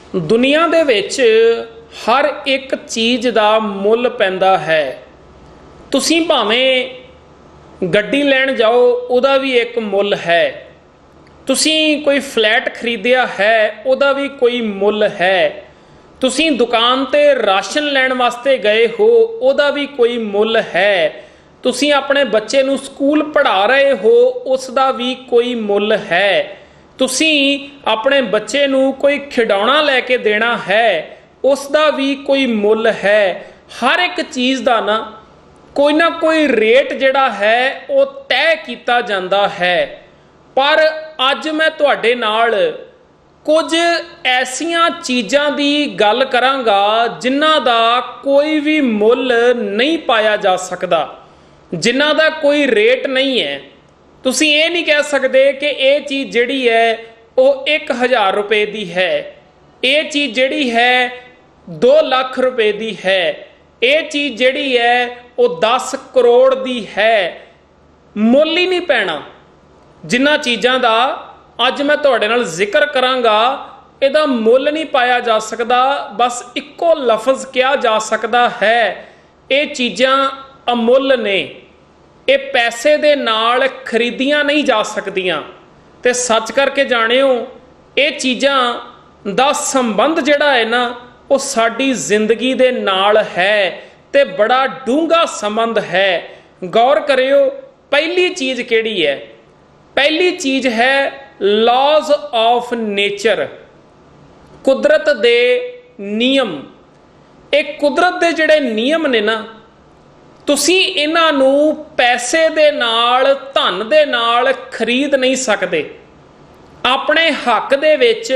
दुनिया दे विच हर एक चीज़ का मुल पैंदा है। तुसीं भावें गड्डी लैण जाओ, उहदा भी एक मुल है। तुसीं कोई फ्लैट खरीदिया है, उहदा भी कोई मुल है। तुसीं दुकान ते राशन लैण वास्ते गए हो, उहदा भी कोई मुल है। तुसीं अपने बच्चे नूं स्कूल पढ़ा रहे हो, उसका भी कोई मुल है। तुसीं अपने बच्चे नूं कोई खिडौना लैके देना है, उसका भी कोई मुल है। हर एक चीज़ का ना कोई रेट जिहड़ा है वो तय किया जाता है। पर अज मैं तुहाडे नाल कुछ ऐसियां चीज़ां दी गल करांगा जिन्हां दा कोई भी मुल नहीं पाया जा सकता, जिन्हां दा कोई रेट नहीं है। तुसीं ये नहीं कह सकते कि ये चीज़ जिहड़ी है वो 1000 रुपए की है, ये चीज़ जिहड़ी है 2 लाख रुपए की है, ये चीज़ जिहड़ी है वो 10 करोड़ की है। मुल ही नहीं पैना। जिन्हां चीज़ां दा अज मैं तुहाडे नाल जिक्र करांगा, इहदा मुल नहीं पाया जा सकता। बस इक्को लफज किया जा सकता है, ये चीज़ां अमुल ने, ये पैसे दे नाल खरीदियां नहीं जा सकदियां। ते सच करके जाणिओ, ये चीज़ां दा संबंध जिहड़ा है ना वो साडी जिंदगी दे नाल है ते बड़ा डूंगा संबंध है। गौर करियो, पहली चीज़ किहड़ी है? पहली चीज़ है लॉज ऑफ नेचर, कुदरत दे नियम। एक कुदरत दे जिहड़े नियम ने ना, तुसीं इन्हां नूं पैसे दे नाल, धन दे नाल खरीद नहीं सकते, अपने हक दे विच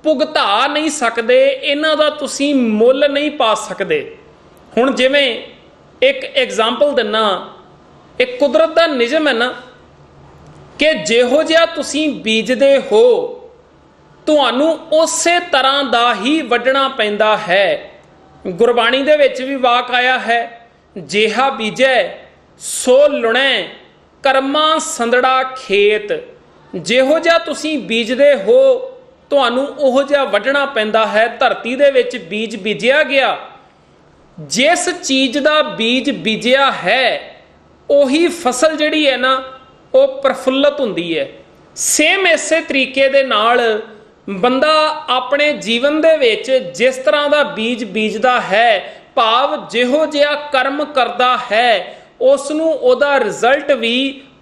भुगता नहीं सकते, इन्हां दा तुसीं मुल नहीं पा सकते। हुण जिवें एक एग्जाम्पल दिना, एक कुदरत दा नियम है ना कि जिहो जिहा तुसीं बीजदे हो, तुहानूं उसे तरह दा ही वड्ढना पैंदा है। गुरबाणी दे विच भी वाक आया है, जेहा बीजै सो लुणै, करमा संदड़ा खेत। जिहो जिहा तुसीं बीजदे हो, तुहानूं उहो जिहा वड्ढना पैंदा है। धरती दे विच बीज बीजिया गया, जिस चीज़ का बीज बीजिया है उही फसल जिहड़ी है ना वो प्रफुल्लत हुंदी है। सेम इसे तरीके दे नाल बंदा अपने जीवन दे विच जिस तरह का बीज बीजदा है, भाव जिहो जिहा कर्म करता है, उसनूं ओदा रिजल्ट भी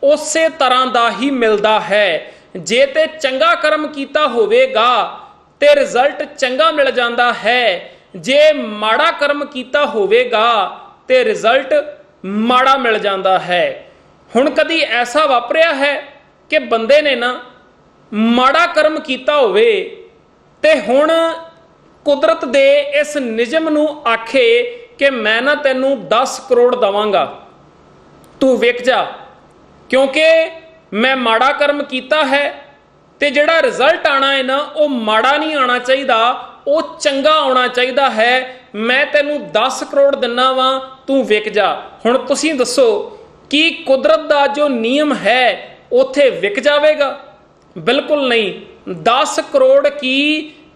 उसे तरह का ही मिलता है। जे ते चंगा कर्म कीता होवेगा ते रिजल्ट चंगा मिल जाता है, जे माड़ा कर्म कीता होवेगा ते रिजल्ट माड़ा मिल जाता है। हुण कदी ऐसा वापरिया है कि बंदे ने ना माड़ा कर्म कीता होवे ते हुण कुदरत दे इस नियम नूं आखे कि मैं ना तैनूं 10 करोड़ दवांगा, तू विक जा, क्योंकि मैं माड़ा कर्म कीता है ते जिहड़ा रिजल्ट आना है ना वो माड़ा नहीं आना चाहिए, वो चंगा आना चाहिए है। मैं तैनूं 10 करोड़ दिना वां, तू विक जा। हुण तुसीं दसो कि कुदरत का जो नियम है उथे विक जाएगा? बिल्कुल नहीं। 10 करोड़ की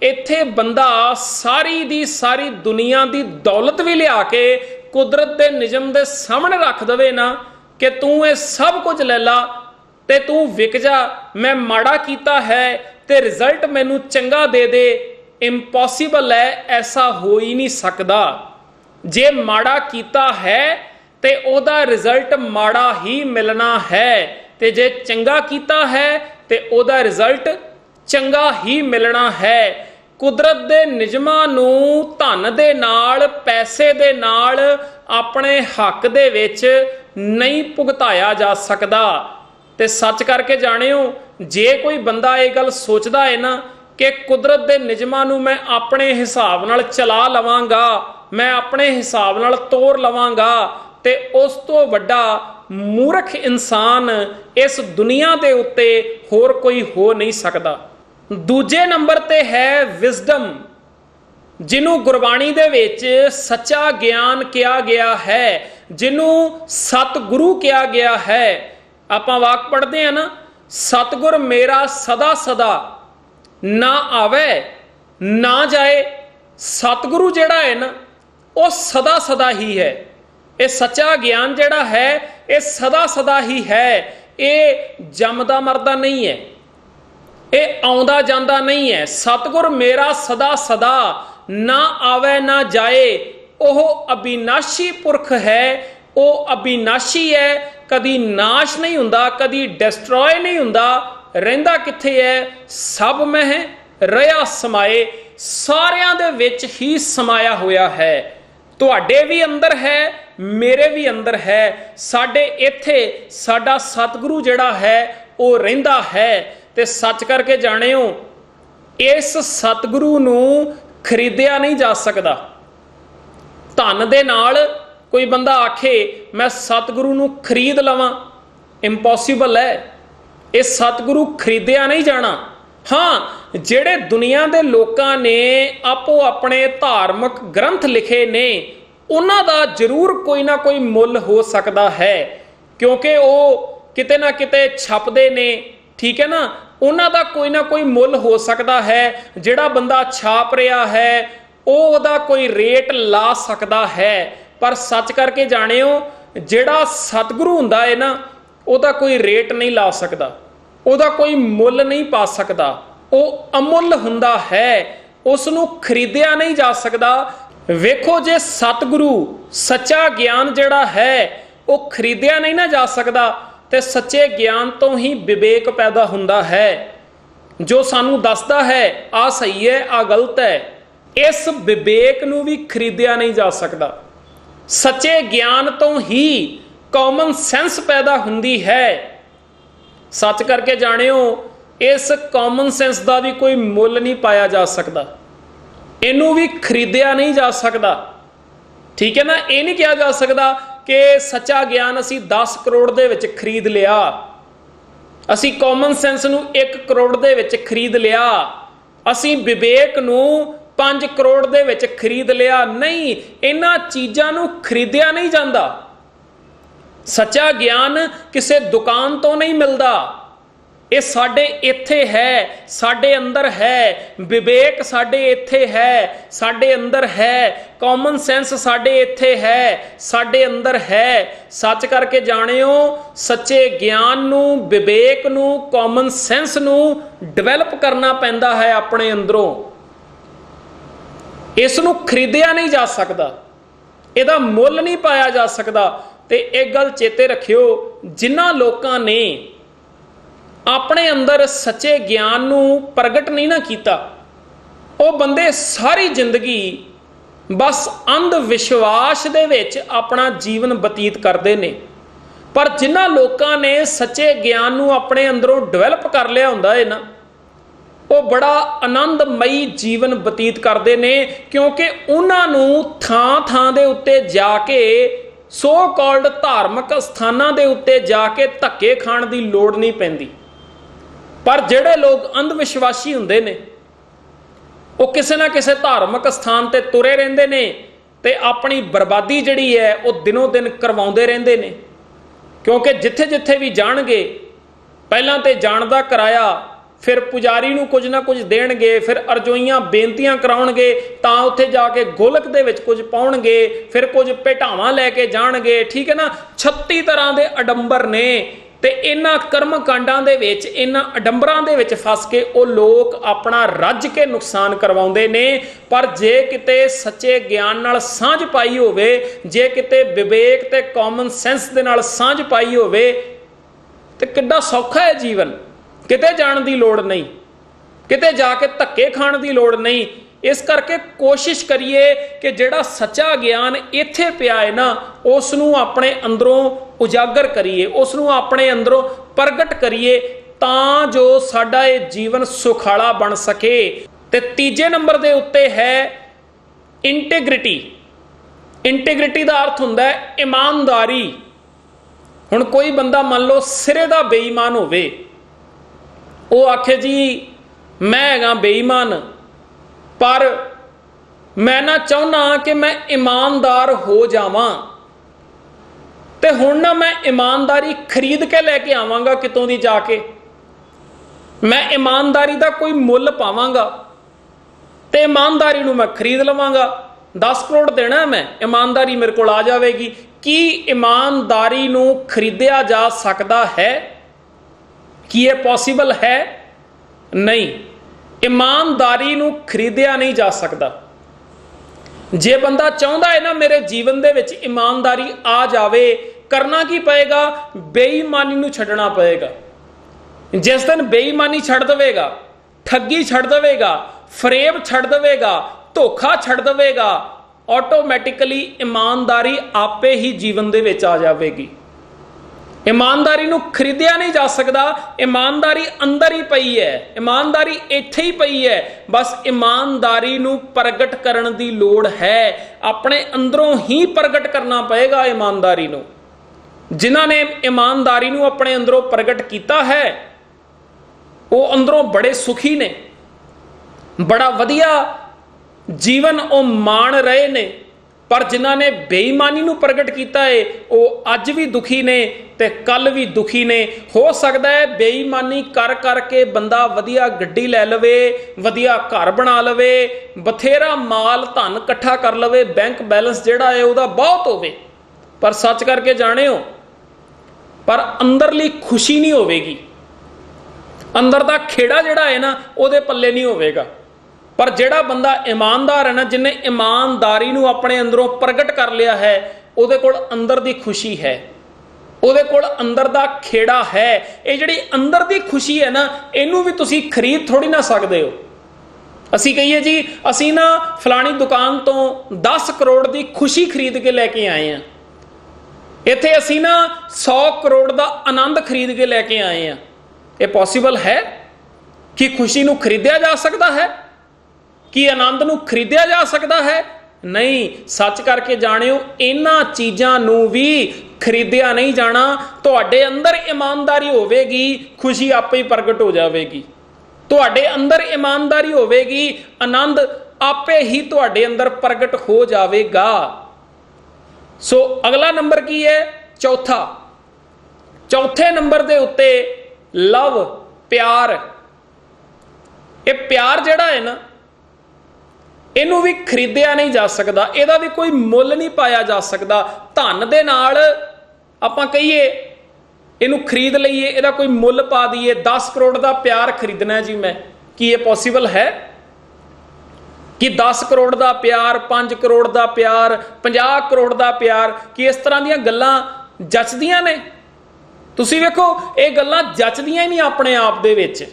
इत्थे बंदा सारी दी सारी दुनिया की दौलत भी लिया के कुदरत के नियम के सामने रख दवे ना कि तू ये सब कुछ ले ला ते तू विक जा, मैं माड़ा कीता है ते रिजल्ट मैनू चंगा दे दे। इंपॉसिबल है, ऐसा हो ही नहीं सकता। जे माड़ा कीता है ते ओदा रिजल्ट माड़ा ही मिलना है, ते जे चंगा कीता है ते ओदा रिजल्ट चंगा ही मिलना है। कुदरत दे नियमां नूं धन दे नाल, पैसे दे नाल अपने हक दे विच नहीं भुगताया जा सकता। ते सच करके जाणिओ, जे कोई बंदा ये गल सोचदा है ना कि कुदरत दे नियमां नूं मैं अपने हिसाब नाल चला लवांगा, मैं अपने हिसाब नाल तोड़ लवांगा, ते उस तो वड्डा मूर्ख इंसान इस दुनिया दे उत्ते होर कोई हो नहीं सकता। दूजे नंबर ते है विजडम, जिन्हों गुरबाणी दे विच सच्चा ज्ञान किया गया है, जिन्हों सतगुरु किया गया है। आपां वाक पढ़ते हैं ना, सतगुर मेरा सदा सदा ना आवे ना जाए। सतगुरु जिहड़ा है ना वो सदा सदा ही है। ये सच्चा ज्ञान जिहड़ा है ये सदा सदा ही है। ये जमदा मरदा नहीं है, ये आउंदा जांदा नहीं है। सतगुर मेरा सदा सदा ना आवे ना जाए। ओह अविनाशी पुरख है, वो अविनाशी है, कदी नाश नहीं हुंदा, कदी डिस्ट्रॉय नहीं हुंदा। रहिंदा किथे है? सब में रहा समाए, सारियां दे विच ही समाया होया है। तुहाडे भी अंदर है, मेरे भी अंदर है। साडे इत्थे साडा सतगुरु जिहड़ा है वो रहिंदा है। ते सच करके जाणिओ इस सतगुरु नूं खरीदिया नहीं जा सकदा। धन दे नाल कोई बंदा आखे मैं सतगुरु नूं खरीद लवां, इंपॉसिबल है। ये सतगुरु खरीदिया नहीं जाना। हाँ, ਜਿਹੜੇ ਦੁਨੀਆ ਦੇ ਲੋਕਾਂ ਨੇ ਆਪੋ ਆਪਣੇ ਧਾਰਮਿਕ ਗ੍ਰੰਥ ਲਿਖੇ ਨੇ ਉਹਨਾਂ ਦਾ ਜ਼ਰੂਰ ਕੋਈ ਨਾ ਕੋਈ ਮੁੱਲ ਹੋ ਸਕਦਾ ਹੈ, ਕਿਉਂਕਿ ਉਹ ਕਿਤੇ ਨਾ ਕਿਤੇ ਛਪਦੇ ਨੇ, ਠੀਕ ਹੈ ਨਾ। ਉਹਨਾਂ ਦਾ ਕੋਈ ਨਾ ਕੋਈ ਮੁੱਲ ਹੋ ਸਕਦਾ ਹੈ। ਜਿਹੜਾ ਬੰਦਾ ਛਾਪ ਰਿਹਾ ਹੈ ਉਹ ਉਹਦਾ ਕੋਈ ਰੇਟ ਲਾ ਸਕਦਾ ਹੈ। ਪਰ ਸੱਚ ਕਰਕੇ ਜਾਣਿਓ ਜਿਹੜਾ ਸਤਿਗੁਰੂ ਹੁੰਦਾ ਹੈ ਨਾ ਉਹਦਾ ਕੋਈ ਰੇਟ ਨਹੀਂ ਲਾ ਸਕਦਾ, ਉਹਦਾ ਕੋਈ ਮੁੱਲ ਨਹੀਂ ਪਾ ਸਕਦਾ। ਉਹ ਅਮੁੱਲ ਹੁੰਦਾ ਹੈ, ਉਸ ਨੂੰ ਖਰੀਦਿਆ ਨਹੀਂ ਜਾ ਸਕਦਾ। ਵੇਖੋ ਜੇ ਸਤਿਗੁਰੂ ਸੱਚਾ ਗਿਆਨ ਜਿਹੜਾ ਹੈ ਉਹ ਖਰੀਦਿਆ ਨਹੀਂ ਨਾ ਜਾ ਸਕਦਾ ਤੇ ਸੱਚੇ ਗਿਆਨ ਤੋਂ ਹੀ ਵਿਵੇਕ ਪੈਦਾ ਹੁੰਦਾ ਹੈ, ਜੋ ਸਾਨੂੰ ਦੱਸਦਾ ਹੈ ਆ ਸਹੀ ਹੈ ਆ ਗਲਤ ਹੈ। ਇਸ ਵਿਵੇਕ ਨੂੰ ਵੀ ਖਰੀਦਿਆ ਨਹੀਂ ਜਾ ਸਕਦਾ। ਸੱਚੇ ਗਿਆਨ ਤੋਂ ਹੀ ਕਾਮਨ ਸੈਂਸ ਪੈਦਾ ਹੁੰਦੀ ਹੈ। ਸੱਚ ਕਰਕੇ ਜਾਣਿਓ इस कॉमन सेंस का भी कोई मुल नहीं पाया जा सकता, इनू भी खरीदिया नहीं जा सकता, ठीक है ना। ये नहीं कहा जा सकता कि सच्चा ज्ञान असी 10 करोड़ दे विच खरीद लिया, असी कॉमन सेंस नू 1 करोड़ दे विच खरीद लिया, असी विवेक नू 5 करोड़ दे विच खरीद लिया। नहीं, इन्हां चीज़ां नू खरीदिया नहीं जाता। सच्चा ज्ञान किसी दुकान तो नहीं मिलता, ये साडे इत्थे है, साडे अंदर है। विवेक साडे इत्थे है, साडे अंदर है। कॉमन सेंस साडे इत्थे है, साडे अंदर है। सच करके जाणिओ सच्चे ज्ञान नू, विवेक नू, कॉमन सेंस नू डिवेलप करना पैंदा है अपने अंदरों। इस नू खरीदिया नहीं जा सकता, इहदा मुल नहीं पाया जा सकता। ते एक गल चेते रखियो, जिन्हां लोकां ने अपने अंदर सच्चे ज्ञान नू प्रगट नहीं ना कीता, वो बंदे सारी जिंदगी बस अंध विश्वास दे विच अपना जीवन बतीत करते ने। पर जिन्हां लोकां ने सच्चे ज्ञान नू अपने अंदरों डिवेलप कर लिया हुंदा है ना, वो बड़ा आनंदमई जीवन बतीत करते ने, क्योंकि उन्हां नू थां थां दे उत्ते जाके सो कॉल्ड धार्मिक स्थानां दे उत्ते जाके धक्के खाण दी लोड़ नहीं पैंदी। पर जिहड़े लोग अंधविश्वासी हुंदे ने वो किसी ना किसी धार्मिक स्थान ते तुरे रहिंदे ने ते अपनी बर्बादी जिहड़ी है वो दिनों दिन करवाउंदे रहिंदे ने। क्योंकि जिथे जिथे भी जाणगे पहलां ते जाण दा कराया, फिर पुजारी नूं कुछ ना कुछ देणगे, फिर अरजोईयां बेनतियां कराउणगे, तां उत्थे जाके गोलक दे विच कुछ पाउणगे, फिर कुछ भेटावां लैके जाणगे, ठीक है ना। 36 तरह दे अडंबर ने ते इन्हां कर्म कांडां दे विच, इन्हां अडंबरां दे विच फस के वो लोग अपना रज के नुकसान करवाउंदे ने। पर जे किते सच्चे ज्ञान नाल सांझ पाई होवे, जे किते विवेक ते कॉमन सेंस दे नाल सांझ पाई होवे ते किड्डा सौखा है जीवन। किते जाण दी लोड़ नहीं, किते जाके धक्के खाण दी लोड़ नहीं। इस करके कोशिश करिए कि जिहड़ा सच्चा ज्ञान इत्थे पिया है ना उस नूं अपने अंदरों उजागर करिए, उस नूं अपने अंदरों प्रगट करिए, तां जो साडा ये जीवन सुखाला बन सके। ते तीजे नंबर दे उत्ते है इंटीग्रिटी। इंटीग्रिटी दा अर्थ हुंदा है ईमानदारी। हुण कोई बंदा मान लो सिरे दा बेईमान होवे, वो आखे जी मैं हैगा बेईमान, पर मैं ना चाहुंदा कि मैं ईमानदार हो जावां, ते हुण ना मैं ईमानदारी खरीद के लैके आवांगा कितों दी जाके, मैं ईमानदारी दा कोई मुल पावांगा ਤੇ ईमानदारी ਨੂੰ मैं खरीद लवांगा, 10 करोड़ देना है मैं, ईमानदारी मेरे को आ जाएगी। की ईमानदारी ਨੂੰ खरीदिया जा सकता है? ਕੀ ਇਹ पॉसिबल है? नहीं, ईमानदारी ਨੂੰ खरीदिया नहीं जा सकता। जे बंदा चाहता है ना मेरे जीवन दे विच ईमानदारी आ जावे, करना की पएगा? बेईमानी नूं छड्डना पएगा। जिस दिन बेईमानी छड्ड देवेगा, ठगी छड्ड देवेगा, फरेब छड्ड देवेगा, धोखा छड्ड देवेगा, ऑटोमैटिकली ईमानदारी आपे ही जीवन दे विच आ जाएगी। ईमानदारी नूं खरीदिया नहीं जा सकता, ईमानदारी अंदर ही पई है, ईमानदारी इत्थे ही पई है। बस ईमानदारी नूं प्रगट करन दी लोड़ है, अपने अंदरों ही प्रगट करना पएगा ईमानदारी नूं। जिन्हां ने ईमानदारी नूं अपने अंदरों प्रगट कीता है वो अंदरों बड़े सुखी ने, बड़ा वधिया जीवन वो मान रहे ने। पर जिन्हां ने बेईमानी नूं प्रगट किया है वो अज भी दुखी ने ते कल भी दुखी ने। हो सकता है बेईमानी कर करके बंदा वधिया गड्डी लै लवे, वधिया घर बना लवे, बथेरा माल धन इकट्ठा कर लवे, बैंक बैलेंस जिहड़ा है उहदा बहुत होवे, पर सच करके जाने हो पर अंदरली खुशी नहीं होवेगी, अंदर दा खेड़ा जिहड़ा है ना उहदे पल्ले नहीं होवेगा। पर जिहड़ा बंदा ईमानदार है ना, जिन्हें ईमानदारी नूं अपने अंदरों प्रगट कर लिया है, उहदे कोल अंदर दी खुशी है, उहदे कोल अंदर दा खेड़ा है। ये जिहड़ी अंदर दी खुशी है ना, इहनूं भी तुसीं खरीद थोड़ी ना सकदे हो। असी कहिए जी असी ना फलानी दुकान तो 10 करोड़ की खुशी खरीद के लैके आए हैं, इत्थे असी ना 100 करोड़ का आनंद खरीद के लैके आए हैं। ये पॉसिबल है कि खुशी नूं खरीदिया जा सकता है, कि आनंद नूं खरीदिया जा सकता है? नहीं। सच करके जानियो इन्हां चीज़ां नूं भी खरीदिया नहीं जाना। तुहाडे अंदर ईमानदारी होवेगी, खुशी आपे ही प्रगट हो जाएगी। तुहाडे अंदर ईमानदारी होवेगी, आनंद आपे ही तुहाडे अंदर प्रगट हो जाएगा। सो अगला नंबर की है? चौथा। चौथे नंबर के उत्ते लव, प्यार। ये प्यार जिहड़ा है ना, इनू भी खरीदिया नहीं जा सकता, ਇਹਦਾ भी कोई मुल नहीं पाया जा सकता। धन दे नाल आपां कहिए इनू खरीद लईए, ਇਹਦਾ कोई मुल पा दईए, 10 करोड़ का प्यार खरीदना है जी मैं, कि ये पॉसिबल है? कि 10 करोड़ का प्यार, 5 करोड़ का प्यार, 50 करोड़ का प्यार, कि इस तरह ਦੀਆਂ ਗੱਲਾਂ ਜੱਚਦੀਆਂ ਨੇ? ਤੁਸੀਂ ਵੇਖੋ ਇਹ ਗੱਲਾਂ ਜੱਚਦੀਆਂ ਹੀ ਨਹੀਂ ਆਪਣੇ ਆਪ ਦੇ ਵਿੱਚ।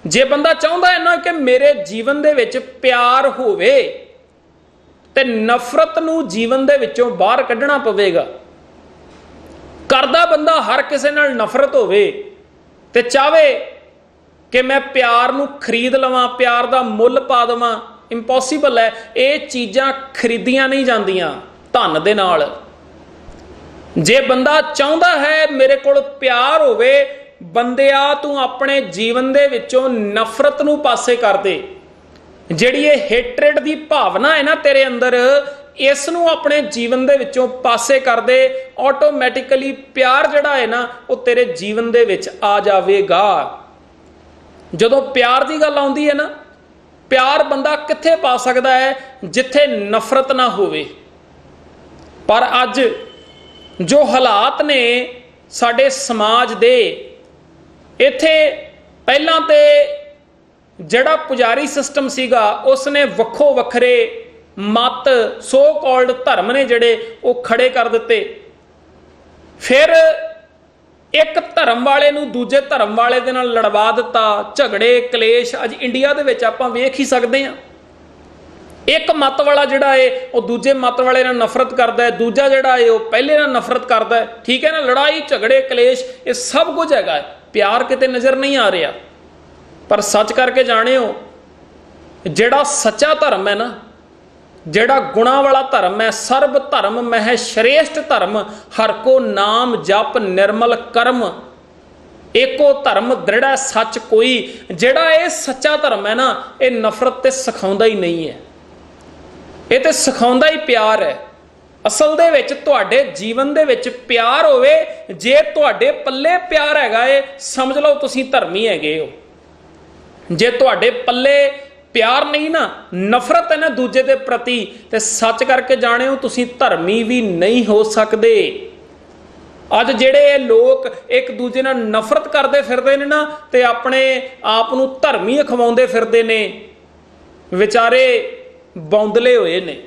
जे बंदा चाहता है ना कि मेरे जीवन दे विच प्यार होवे ते नफरत नूं जीवन दे विचों बाहर कढ़ना पवेगा। करदा बंदा हर किसी नाल नफरत होवे ते चाहे कि मैं प्यार नूं खरीद लवां, प्यार दा मुल पा देवां, इंपॉसिबल है। ये चीज़ां खरीदियां नहीं जांदियां धन दे नाल। जे बंदा चाहता है मेरे कोल प्यार होवे, बंदिया तू अपने जीवन दे विचों नफरत नूं पासे कर दे। जिहड़ी ये हेट्रेड दी भावना है ना तेरे अंदर, इस नूं अपने जीवन दे विचों पासे कर दे, ऑटोमैटिकली प्यार जिहड़ा है ना वो तेरे जीवन दे विच आ जावेगा। जदों प्यार दी गल आउंदी है ना, प्यार बंदा कित्थे पा सकदा है? जिथे नफरत ना होवे। पर अज जो हालात ने साडे समाज दे, इत्थे पहलां ते जिहड़ा पुजारी सिस्टम सीगा उसने वक्खो वखरे मत सो कॉल्ड धर्म ने जिहड़े वो खड़े कर दिते। फिर एक धर्म वाले नूं दूजे धर्म वाले दे नाल लड़वा दिता, झगड़े कलेश अज इंडिया दे विच आपां वेख ही सकदे हां। एक मत वाला जिहड़ा है वो दूजे मत वाले नाल नफरत करदा है, दूजा जिहड़ा है वो पहले नाल नफरत करदा है। ठीक है ना, लड़ाई झगड़े कलेश ये सब कुछ हैगा है। प्यार किते नज़र नहीं आ रहा। पर सच करके जाने हो जिहड़ा सच्चा धर्म है ना, जिहड़ा गुणा वाला धर्म है, सर्व धर्म मह श्रेष्ठ धर्म, हर को नाम जप निर्मल कर्म, एको धर्म दृढ़ सच कोई। जिहड़ा ये सच्चा धर्म है ना, ये नफरत ते सिखाउंदा ही नहीं है, ये तो सिखाउंदा ही प्यार है। असल दे विच तुहाडे जीवन दे विच प्यार होवे, जे तुहाडे पल्ले प्यार हैगा है, समझ लो तुसीं धर्मी हैगे हो। जे तुहाडे पल्ले प्यार नहीं ना, नफरत है ना दूजे के प्रति, तो सच करके जाने तुसीं धर्मी भी नहीं हो सकते। अज जेड़े लोग एक दूजे नाल नफरत करते फिरदे ने ना, ते अपने आप नूं धर्मी अखवाउंदे फिरदे ने, विचारे बौंदले हुए ने,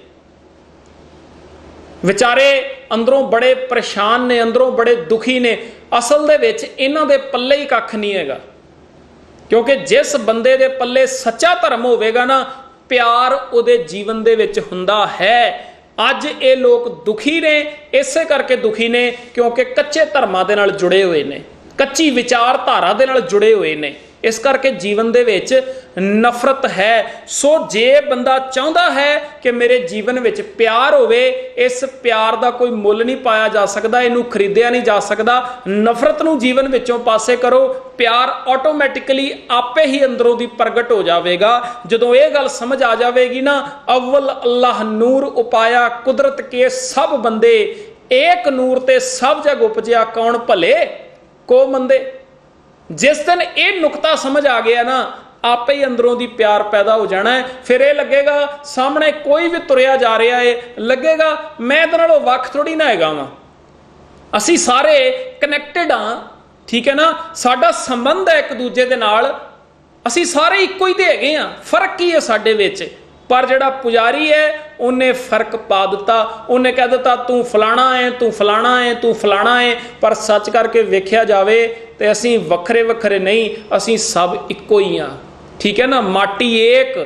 विचारे अंदरों बड़े परेशान ने, अंदरों बड़े दुखी ने। असल दे विच इन्हां दे पल्ले ही कख नहीं हैगा, क्योंकि जिस बंदे दे पल्ले सच्चा धर्म होवेगा ना, प्यार उहदे जीवन दे विच हुंदा है। अज ये लोग दुखी ने, इसे करके दुखी ने क्योंकि कच्चे धर्मां दे नाल जुड़े हुए ने, कच्ची विचारधारा दे नाल जुड़े हुए ने, इस करके जीवन दे विच नफरत है। सो जे बंदा चाहता है कि मेरे जीवन विच प्यार होवे, इस प्यार का कोई मुल नहीं पाया जा सकता, इनू खरीदिया नहीं जा सकता। नफरत नू जीवन विचों पासे करो, प्यार ऑटोमैटिकली आपे ही अंदरों दी प्रगट हो जाएगा। जदों ये गल समझ आ जाएगी ना, अव्वल अल्लाह नूर उपाया कुदरत के सब बंदे, एक नूर ते सब जग उपजया कौन भले को मंदे। जिस दिन ये नुकता समझ आ गया ना, आपे ही अंदरों दी प्यार पैदा हो जाना है। फिर ये लगेगा सामने कोई भी तुरया जा रहा है, लगेगा मैं इहदे नालों वख थोड़ी ना हैगा वां, असी सारे कनैक्टेड हाँ, ठीक है ना, साडा संबंध है एक दूजे दे नाल, असी सारे इक्को ही ते हैगे हाँ, फर्क की है साडे विच। पर जिहड़ा पुजारी है उन्हें फर्क पा दिता, उन्हें कह दिता तू फलाना है, तू फलाना है, तू फलाना है। पर सच करके वेख्या जावे तो असी वखरे वखरे नहीं, असी सब इक्को ही हाँ, ठीक है ना। माटी एक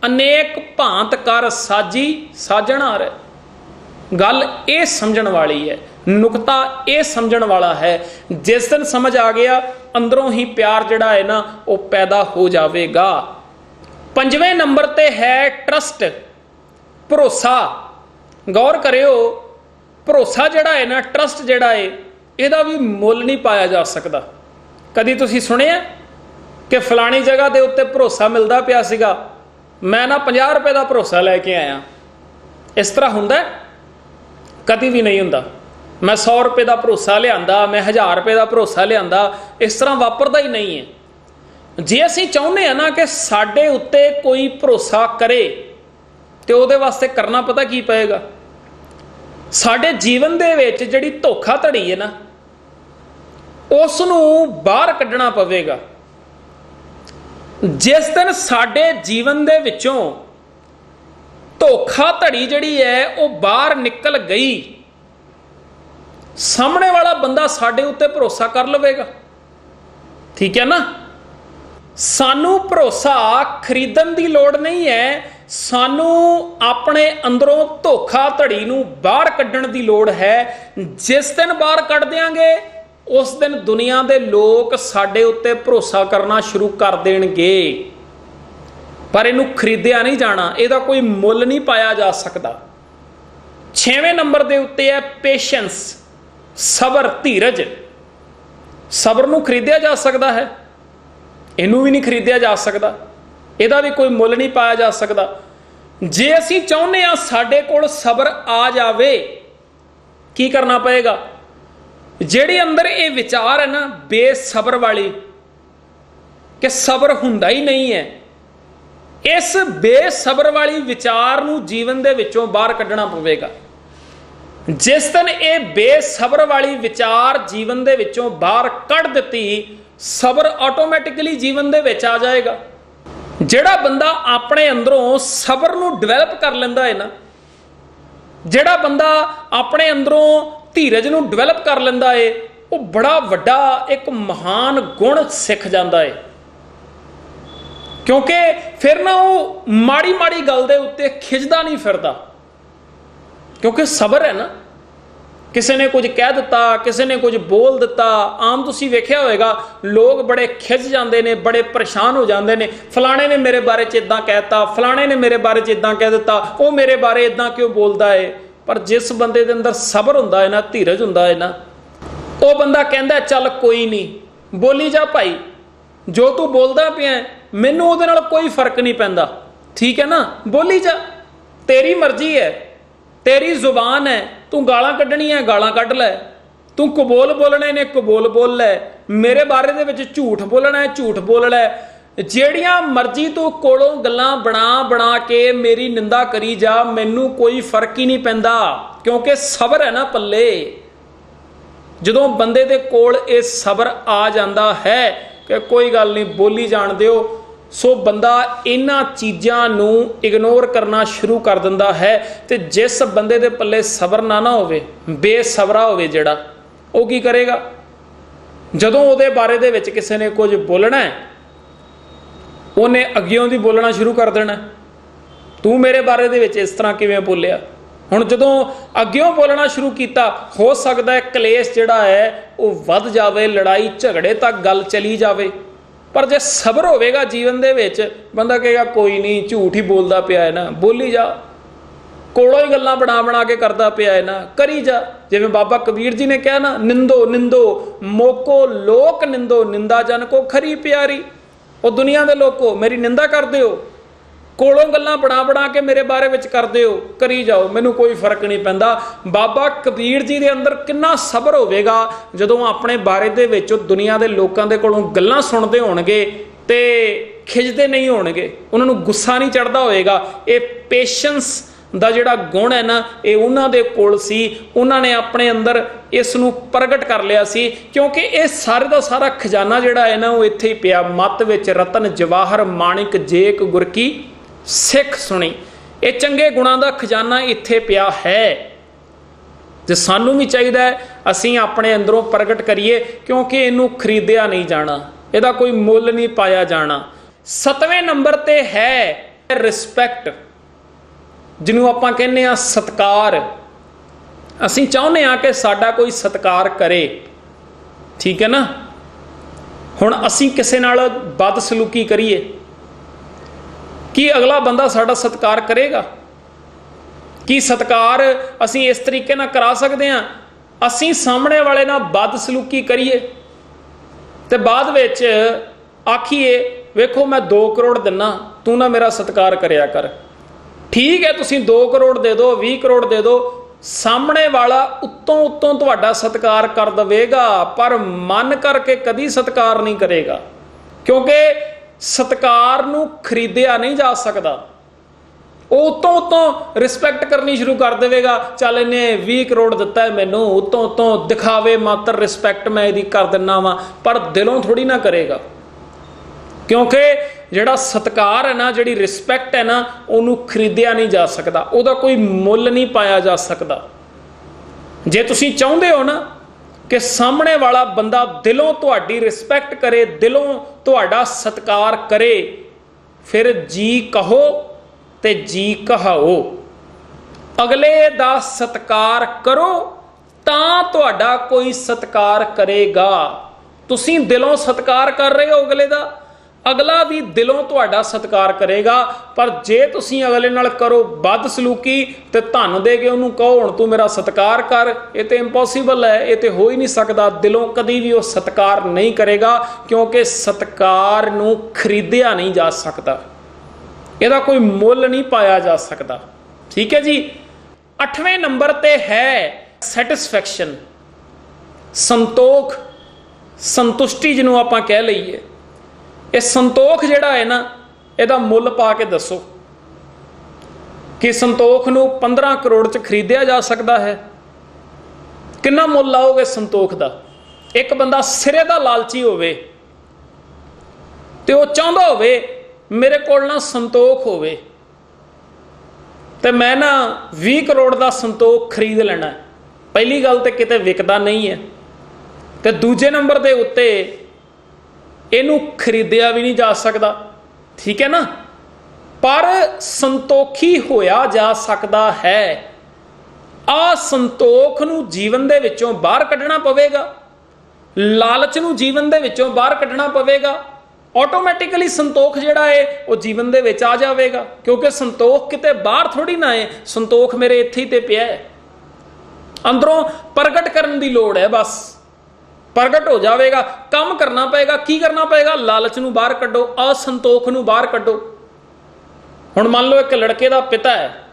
अनेक भांत कर साजी साजणार। गल ये समझण वाली है, नुकता ये समझण वाला है। जिस दिन समझ आ गया, अंदरों ही प्यार जिहड़ा है ना वो पैदा हो जाएगा। पंजवें नंबर ते है ट्रस्ट, भरोसा। गौर करियो, भरोसा जिहड़ा है ना, ट्रस्ट जिहड़ा है, इहदा भी मुल नहीं पाया जा सकता। कदी तुसीं सुनिया कि फलानी जगह के उत्ते भरोसा मिलता पिया सीगा, मैं ना 50 रुपए का भरोसा लैके आया। इस तरह हुंदा? कदी भी नहीं हुंदा। मैं 100 रुपए का भरोसा लियांदा, मैं 1000 रुपए का भरोसा लियांदा, इस तरह वापरदा ही नहीं है। जे असीं चाहुंदे आ ना कि साडे उत्ते कोई भरोसा करे, तो उहदे वास्ते करना पता की पएगा? साडे जीवन दे विच जिहड़ी धोखाधड़ी है ना, उस नूं बाहर कढना पवेगा। जिस दिन साडे जीवन दे विचों धोखाधड़ी जिहड़ी है वो बाहर निकल गई, सामने वाला बंदा साडे उत्ते भरोसा कर लवेगा, ठीक है ना। सानू भरोसा खरीदण दी लोड़ नहीं है, सानू अपने अंदरों धोखाधड़ी नूं बाहर कड्ढण दी लोड़ है। जिस दिन बाहर कढ देंगे, उस दिन दुनिया दे लोग साडे उत्ते भरोसा करना शुरू कर देणगे। पर इनू खरीदिया नहीं जाना, इहदा कोई मुल नहीं पाया जा सकता। 6वें नंबर दे उत्ते है पेशेंस, सबर, धीरज। सबर नूं खरीदिया जा सकता है, इनू भी नहीं खरीदिया जा सकता, इहदा भी कोई मुल नहीं पाया जा सकता। जे असीं चाहुंदे आ साडे कोल सबर आ जावे, की करना पएगा? जिहड़े अंदर ये विचार है ना बेसबर वाली, कि सबर हुंदा ही नहीं है, इस बेसबर वाली विचार नूं जीवन दे विचों बाहर कढना पवेगा। जिस दिन ये बेसबर वाली विचार जीवन दे विचों बाहर कढ दित्ती, सबर ऑटोमैटिकली जीवन दे विच आ जाएगा। जिहड़ा बंदा अपने अंदरों सबर नूं डिवेलप कर लैंदा है ना, जिहड़ा बंदा अपने अंदरों धीरज नूं डिवेलप कर लैंदा है, वो बड़ा वड्डा एक महान गुण सिख जांदा है। क्योंकि फिर ना वो माड़ी माड़ी गल दे उत्ते खिजदा नहीं फिरदा, क्योंकि सबर है ना। किसी ने कुछ कह दिता, किसी ने कुछ बोल दिता, आम तुसीं वेख्या होएगा लोग बड़े खिज जाते हैं, बड़े परेशान हो जाते हैं। फलाने ने मेरे बारे च इदां कहता, फलाने ने मेरे बारे च इदां कह दिता, वो मेरे बारे इदां क्यों बोलता है। पर जिस बंदे के अंदर सबर हुंदा है ना, धीरज हुंदा है ना, वो बंदा कहता चल कोई नहीं, बोली जा भाई, जो तू बोलदा पिया मैनू उहदे नाल कोई फर्क नहीं पैंदा, ठीक है ना, बोली जा, तेरी मर्जी है, तेरी जुबान है, तू गालां कड्ढनी है गालां कड्ढ लै, तू कबूल बोलने ने कबूल बोल लै, मेरे बारे दे विच झूठ बोलना है झूठ बोल लै। ਜਿਹੜੀਆਂ ਮਰਜ਼ੀ ਤੂੰ ਕੋਲੋਂ ਗੱਲਾਂ ਬਣਾ ਬਣਾ ਕੇ ਮੇਰੀ ਨਿੰਦਾ ਕਰੀ ਜਾ, ਮੈਨੂੰ ਕੋਈ ਫਰਕ ਹੀ ਨਹੀਂ ਪੈਂਦਾ, ਕਿਉਂਕਿ ਸਬਰ ਹੈ ਨਾ ਪੱਲੇ। ਜਦੋਂ ਬੰਦੇ ਦੇ ਕੋਲ ਇਹ ਸਬਰ ਆ ਜਾਂਦਾ ਹੈ ਕਿ ਕੋਈ ਗੱਲ ਨਹੀਂ, ਬੋਲੀ ਜਾਣ ਦਿਓ, ਸੋ ਬੰਦਾ ਇਹਨਾਂ ਚੀਜ਼ਾਂ ਨੂੰ ਇਗਨੋਰ ਕਰਨਾ ਸ਼ੁਰੂ ਕਰ ਦਿੰਦਾ ਹੈ। ਤੇ ਜਿਸ ਬੰਦੇ ਦੇ ਪੱਲੇ ਸਬਰ ਨਾ ਹੋਵੇ, ਬੇਸਬਰਾ ਹੋਵੇ ਜਿਹੜਾ, ਉਹ ਕੀ ਕਰੇਗਾ? ਜਦੋਂ ਉਹਦੇ ਬਾਰੇ ਦੇ ਵਿੱਚ ਕਿਸੇ ਨੇ ਕੁਝ ਬੋਲਣਾ ਹੈ, ਉਹਨੇ ਅੱਗਿਓਂ ਦੀ ਬੋਲਣਾ ਸ਼ੁਰੂ ਕਰ ਦੇਣਾ, ਤੂੰ ਮੇਰੇ ਬਾਰੇ ਦੇ ਵਿੱਚ ਇਸ ਤਰ੍ਹਾਂ ਕਿਵੇਂ ਬੋਲਿਆ। ਹੁਣ ਜਦੋਂ ਅੱਗਿਓਂ ਬੋਲਣਾ ਸ਼ੁਰੂ ਕੀਤਾ, ਹੋ ਸਕਦਾ ਹੈ ਕਲੇਸ਼ ਜਿਹੜਾ ਹੈ ਉਹ ਵੱਧ ਜਾਵੇ, ਲੜਾਈ ਝਗੜੇ ਤੱਕ ਗੱਲ ਚਲੀ ਜਾਵੇ। ਪਰ ਜੇ ਸਬਰ ਹੋਵੇਗਾ ਜੀਵਨ ਦੇ ਵਿੱਚ, ਬੰਦਾ ਕਹੇਗਾ ਕੋਈ ਨਹੀਂ, ਝੂਠ ਹੀ ਬੋਲਦਾ ਪਿਆ ਹੈ ਨਾ, ਬੋਲੀ ਜਾ, ਕੋਲੋਂ ਹੀ ਗੱਲਾਂ ਬਣਾ ਬਣਾ ਕੇ ਕਰਦਾ ਪਿਆ ਹੈ ਨਾ, ਕਰੀ ਜਾ। ਜਿਵੇਂ ਬਾਬਾ ਕਬੀਰ ਜੀ ਨੇ ਕਿਹਾ ਨਾ, ਨਿੰਦੋ ਨਿੰਦੋ ਮੋਕੋ ਲੋਕ ਨਿੰਦੋ, ਨਿੰਦਾ ਜਨ ਕੋ ਖਰੀ ਪਿਆਰੀ। ਉਹ ਦੁਨੀਆ ਦੇ ਲੋਕੋ, ਮੇਰੀ ਨਿੰਦਾ ਕਰਦੇ ਹੋ, ਕੋਲੋਂ ਗੱਲਾਂ ਬਣਾ ਬਣਾ ਕੇ ਮੇਰੇ ਬਾਰੇ ਵਿੱਚ ਕਰਦੇ ਹੋ, ਕਰੀ ਜਾਓ, ਮੈਨੂੰ ਕੋਈ ਫਰਕ ਨਹੀਂ ਪੈਂਦਾ। ਬਾਬਾ ਕਬੀਰ ਜੀ ਦੇ ਅੰਦਰ ਕਿੰਨਾ ਸਬਰ ਹੋਵੇਗਾ ਜਦੋਂ ਆਪਣੇ ਬਾਰੇ ਦੇ ਵਿੱਚ ਉਹ ਦੁਨੀਆ ਦੇ ਲੋਕਾਂ ਦੇ ਕੋਲੋਂ ਗੱਲਾਂ ਸੁਣਦੇ ਹੋਣਗੇ ਤੇ ਖਿੱਚਦੇ ਨਹੀਂ ਹੋਣਗੇ, ਉਹਨਾਂ ਨੂੰ ਗੁੱਸਾ ਨਹੀਂ ਚੜਦਾ ਹੋਏਗਾ। ਇਹ ਪੇਸ਼ੈਂਸ ਦਾ ਜਿਹੜਾ ਗੁਣ ਹੈ ਨਾ, ਇਹ ਉਹਨਾਂ ਦੇ ਕੋਲ ਸੀ। ਉਹਨਾਂ ਨੇ ਆਪਣੇ ਅੰਦਰ ਇਸ ਨੂੰ ਪ੍ਰਗਟ ਕਰ ਲਿਆ ਸੀ, ਕਿਉਂਕਿ ਇਹ ਸਾਰੇ ਦਾ ਸਾਰਾ ਖਜ਼ਾਨਾ ਜਿਹੜਾ ਹੈ ਨਾ, ਉਹ ਇੱਥੇ ਹੀ ਪਿਆ। ਮੱਤ ਵਿੱਚ ਰਤਨ ਜਵਾਹਰ ਮਾਣਿਕ ਜੇਕ ਗੁਰ ਕੀ ਸਿੱਖ ਸੁਣੀ। ਇਹ ਚੰਗੇ ਗੁਣਾਂ ਦਾ ਖਜ਼ਾਨਾ ਇੱਥੇ ਪਿਆ ਹੈ, ਤੇ ਸਾਨੂੰ ਵੀ ਚਾਹੀਦਾ ਹੈ ਅਸੀਂ ਆਪਣੇ ਅੰਦਰੋਂ ਪ੍ਰਗਟ ਕਰੀਏ, ਕਿਉਂਕਿ ਇਹਨੂੰ ਖਰੀਦਿਆ ਨਹੀਂ ਜਾਣਾ, ਇਹਦਾ ਕੋਈ ਮੁੱਲ ਨਹੀਂ ਪਾਇਆ ਜਾਣਾ। 7ਵੇਂ ਨੰਬਰ ਤੇ ਹੈ ਰਿਸਪੈਕਟ, ਜਿਹਨੂੰ ਆਪਾਂ ਕਹਿੰਦੇ ਆ ਸਤਿਕਾਰ। ਅਸੀਂ ਚਾਹੁੰਦੇ ਹਾਂ ਕਿ ਸਾਡਾ ਕੋਈ ਸਤਿਕਾਰ ਕਰੇ, ਠੀਕ ਹੈ ਨਾ। ਹੁਣ ਅਸੀਂ ਕਿਸੇ ਨਾਲ ਬਦਸਲੂਕੀ ਕਰੀਏ, ਕੀ ਅਗਲਾ ਬੰਦਾ ਸਾਡਾ ਸਤਿਕਾਰ ਕਰੇਗਾ? ਕੀ ਸਤਿਕਾਰ ਅਸੀਂ ਇਸ ਤਰੀਕੇ ਨਾਲ ਕਰਾ ਸਕਦੇ ਹਾਂ? ਅਸੀਂ ਸਾਹਮਣੇ ਵਾਲੇ ਨਾਲ ਬਦਸਲੂਕੀ ਕਰੀਏ ਤੇ ਬਾਅਦ ਵਿੱਚ ਆਖੀਏ, ਵੇਖੋ ਮੈਂ 2 ਕਰੋੜ ਦਿੰਨਾ, ਤੂੰ ਨਾ ਮੇਰਾ ਸਤਿਕਾਰ ਕਰਿਆ ਕਰ। ਠੀਕ ਹੈ, ਤੁਸੀਂ 2 ਕਰੋੜ ਦੇ ਦਿਓ, 20 ਕਰੋੜ ਦੇ ਦਿਓ, ਸਾਹਮਣੇ ਵਾਲਾ ਉੱਤੋਂ ਤੁਹਾਡਾ ਸਤਿਕਾਰ ਕਰ ਦੇਵੇਗਾ, ਪਰ ਮਨ ਕਰਕੇ ਕਦੀ ਸਤਿਕਾਰ ਨਹੀਂ ਕਰੇਗਾ, ਕਿਉਂਕਿ ਸਤਿਕਾਰ ਨੂੰ ਖਰੀਦਿਆ ਨਹੀਂ ਜਾ ਸਕਦਾ। ਉਹ ਉੱਤੋਂ ਰਿਸਪੈਕਟ ਕਰਨੀ ਸ਼ੁਰੂ ਕਰ ਦੇਵੇਗਾ, ਚੱਲ ਇਹਨੇ 20 ਕਰੋੜ ਦਿੱਤਾ ਹੈ ਮੈਨੂੰ, ਉੱਤੋਂ ਦਿਖਾਵੇ ਮਾਤਰ ਰਿਸਪੈਕਟ ਮੈਂ ਇਹਦੀ ਕਰ ਦਿੰਨਾ ਵਾਂ, ਪਰ ਦਿਲੋਂ ਥੋੜੀ ਨਾ ਕਰੇਗਾ। ਕਿਉਂਕਿ ਜਿਹੜਾ ਸਤਿਕਾਰ ਹੈ ਨਾ, ਜਿਹੜੀ ਰਿਸਪੈਕਟ ਹੈ ਨਾ, ਉਹਨੂੰ ਖਰੀਦਿਆ ਨਹੀਂ ਜਾ ਸਕਦਾ, ਉਹਦਾ ਕੋਈ ਮੁੱਲ ਨਹੀਂ ਪਾਇਆ ਜਾ ਸਕਦਾ। ਜੇ ਤੁਸੀਂ ਚਾਹੁੰਦੇ ਹੋ ਨਾ ਕਿ ਸਾਹਮਣੇ ਵਾਲਾ ਬੰਦਾ ਦਿਲੋਂ ਤੁਹਾਡੀ ਰਿਸਪੈਕਟ ਕਰੇ, ਦਿਲੋਂ ਤੁਹਾਡਾ ਸਤਿਕਾਰ ਕਰੇ, ਫਿਰ ਜੀ ਕਹੋ ਤੇ ਜੀ ਕਹਾਓ, ਅਗਲੇ ਦਾ ਸਤਿਕਾਰ ਕਰੋ ਤਾਂ ਤੁਹਾਡਾ ਕੋਈ ਸਤਿਕਾਰ ਕਰੇਗਾ। ਤੁਸੀਂ ਦਿਲੋਂ ਸਤਿਕਾਰ ਕਰ ਰਹੇ ਹੋ ਅਗਲੇ ਦਾ, ਅਗਲਾ ਵੀ ਦਿਲੋਂ ਤੁਹਾਡਾ ਸਤਿਕਾਰ ਕਰੇਗਾ। ਪਰ ਜੇ ਤੁਸੀਂ ਅਗਲੇ ਨਾਲ ਕਰੋ ਬਦਸਲੂਕੀ ਤੇ ਧਨ ਦੇ ਕੇ ਉਹਨੂੰ ਕਹੋ ਹੁਣ ਤੂੰ ਮੇਰਾ ਸਤਿਕਾਰ ਕਰ, ਇਹ ਤੇ ਇੰਪੋਸੀਬਲ ਹੈ, ਇਹ ਤੇ ਹੋ ਹੀ ਨਹੀਂ ਸਕਦਾ। ਦਿਲੋਂ ਕਦੀ ਵੀ ਉਹ ਸਤਿਕਾਰ ਨਹੀਂ ਕਰੇਗਾ, ਕਿਉਂਕਿ ਸਤਿਕਾਰ ਨੂੰ ਖਰੀਦਿਆ ਨਹੀਂ ਜਾ ਸਕਦਾ, ਇਹਦਾ ਕੋਈ ਮੁੱਲ ਨਹੀਂ ਪਾਇਆ ਜਾ ਸਕਦਾ। ਠੀਕ ਹੈ ਜੀ। 8ਵੇਂ ਨੰਬਰ ਤੇ ਹੈ ਸੈਟਿਸਫੈਕਸ਼ਨ, ਸੰਤੋਖ, ਸੰਤੁਸ਼ਟੀ ਜਿਹਨੂੰ ਆਪਾਂ ਕਹਿ ਲਈਏ। ਇਹ ਸੰਤੋਖ ਜਿਹੜਾ ਹੈ ਨਾ, ਇਹਦਾ ਮੁੱਲ ਪਾ ਕੇ ਦੱਸੋ ਕਿ ਸੰਤੋਖ ਨੂੰ 15 ਕਰੋੜ 'ਚ ਖਰੀਦਿਆ ਜਾ ਸਕਦਾ ਹੈ? ਕਿੰਨਾ ਮੁੱਲ ਲਾਓਗੇ ਸੰਤੋਖ ਦਾ? ਇੱਕ ਬੰਦਾ ਸਿਰੇ ਦਾ ਲਾਲਚੀ ਹੋਵੇ ਤੇ ਉਹ ਚਾਹੁੰਦਾ ਹੋਵੇ ਮੇਰੇ ਕੋਲ ਨਾ ਸੰਤੋਖ ਹੋਵੇ ਤੇ ਮੈਂ ਨਾ 20 ਕਰੋੜ ਦਾ ਸੰਤੋਖ ਖਰੀਦ ਲੈਣਾ। ਪਹਿਲੀ ਗੱਲ ਤੇ ਕਿਤੇ ਵਿਕਦਾ ਨਹੀਂ ਹੈ, ਤੇ ਦੂਜੇ ਨੰਬਰ ਦੇ ਉੱਤੇ ਇਹਨੂੰ ਖਰੀਦਿਆ ਵੀ ਨਹੀਂ ਜਾ ਸਕਦਾ। ਠੀਕ ਹੈ ਨਾ। ਪਰ ਸੰਤੋਖੀ ਹੋਇਆ ਜਾ ਸਕਦਾ ਹੈ। ਆ ਸੰਤੋਖ ਨੂੰ ਜੀਵਨ ਦੇ ਵਿੱਚੋਂ ਬਾਹਰ ਕੱਢਣਾ ਪਵੇਗਾ, ਲਾਲਚ ਨੂੰ ਜੀਵਨ ਦੇ ਵਿੱਚੋਂ ਬਾਹਰ ਕੱਢਣਾ ਪਵੇਗਾ। ਆਟੋਮੈਟਿਕਲੀ ਸੰਤੋਖ ਜਿਹੜਾ ਹੈ ਉਹ ਜੀਵਨ ਦੇ ਵਿੱਚ ਆ ਜਾਵੇਗਾ, ਕਿਉਂਕਿ ਸੰਤੋਖ ਕਿਤੇ ਬਾਹਰ ਥੋੜੀ ਨਾ ਹੈ, ਸੰਤੋਖ ਮੇਰੇ ਇੱਥੇ ਹੀ ਤੇ ਪਿਆ ਹੈ। ਅੰਦਰੋਂ ਪ੍ਰਗਟ ਕਰਨ ਦੀ ਲੋੜ ਹੈ, ਬਸ ਪ੍ਰਗਟ ਹੋ ਜਾਵੇਗਾ। ਕੰਮ ਕਰਨਾ ਪਏਗਾ। ਕੀ ਕਰਨਾ ਪਏਗਾ? ਲਾਲਚ ਨੂੰ ਬਾਹਰ ਕੱਢੋ, ਅਸੰਤੋਖ ਨੂੰ ਬਾਹਰ ਕੱਢੋ। ਹੁਣ ਮੰਨ ਲਓ ਇੱਕ ਲੜਕੇ ਦਾ ਪਿਤਾ ਹੈ,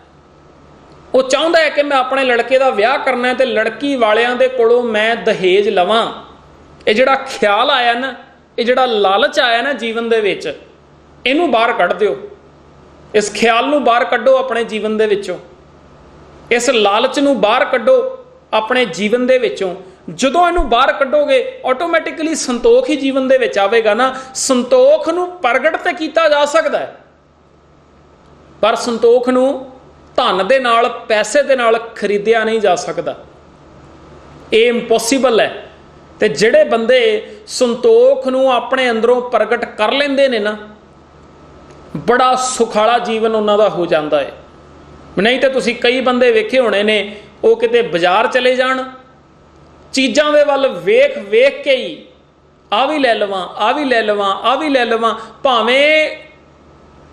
ਉਹ ਚਾਹੁੰਦਾ ਹੈ ਕਿ ਮੈਂ ਆਪਣੇ ਲੜਕੇ ਦਾ ਵਿਆਹ ਕਰਨਾ ਹੈ ਤੇ ਲੜਕੀ ਵਾਲਿਆਂ ਦੇ ਕੋਲੋਂ ਮੈਂ ਦਹੇਜ ਲਵਾਂ। ਇਹ ਜਿਹੜਾ ਖਿਆਲ ਆਇਆ ਨਾ, ਇਹ ਜਿਹੜਾ ਲਾਲਚ ਆਇਆ ਨਾ ਜੀਵਨ ਦੇ ਵਿੱਚ, ਇਹਨੂੰ ਬਾਹਰ ਕੱਢ ਦਿਓ, इस ख्याल ਨੂੰ ਬਾਹਰ ਕੱਢੋ ਆਪਣੇ ਜੀਵਨ ਦੇ ਵਿੱਚੋਂ, इस लालच ਨੂੰ ਬਾਹਰ ਕੱਢੋ ਆਪਣੇ ਜੀਵਨ ਦੇ ਵਿੱਚੋਂ। ਜਦੋਂ ਇਹਨੂੰ ਬਾਹਰ ਕੱਢੋਗੇ ਆਟੋਮੈਟਿਕਲੀ ਸੰਤੋਖ ਹੀ ਜੀਵਨ ਦੇ ਵਿੱਚ ਆਵੇਗਾ ਨਾ। ਸੰਤੋਖ ਨੂੰ ਪ੍ਰਗਟ ਤੇ ਕੀਤਾ ਜਾ ਸਕਦਾ ਹੈ, ਪਰ ਸੰਤੋਖ ਨੂੰ ਧਨ ਦੇ ਨਾਲ, ਪੈਸੇ ਦੇ ਨਾਲ ਖਰੀਦਿਆ ਨਹੀਂ ਜਾ ਸਕਦਾ। ਇਹ ਇੰਪੋਸੀਬਲ ਹੈ। ਤੇ ਜਿਹੜੇ ਬੰਦੇ ਸੰਤੋਖ ਨੂੰ ਆਪਣੇ ਅੰਦਰੋਂ ਪ੍ਰਗਟ ਕਰ ਲੈਂਦੇ ਨੇ ਨਾ, ਬੜਾ ਸੁਖਾਲਾ ਜੀਵਨ ਉਹਨਾਂ ਦਾ ਹੋ ਜਾਂਦਾ ਹੈ। ਨਹੀਂ ਤਾਂ ਤੁਸੀਂ ਕਈ ਬੰਦੇ ਵੇਖੇ ਹੋਣੇ ਨੇ, ਉਹ ਕਿਤੇ ਬਾਜ਼ਾਰ ਚਲੇ ਜਾਣ, ਚੀਜ਼ਾਂ ਦੇ ਵੱਲ ਵੇਖ ਵੇਖ ਕੇ ਹੀ ਆ ਵੀ ਲੈ ਲਵਾਂ, ਆ ਵੀ ਲੈ ਲਵਾਂ, ਆ ਵੀ ਲੈ ਲਵਾਂ, ਭਾਵੇਂ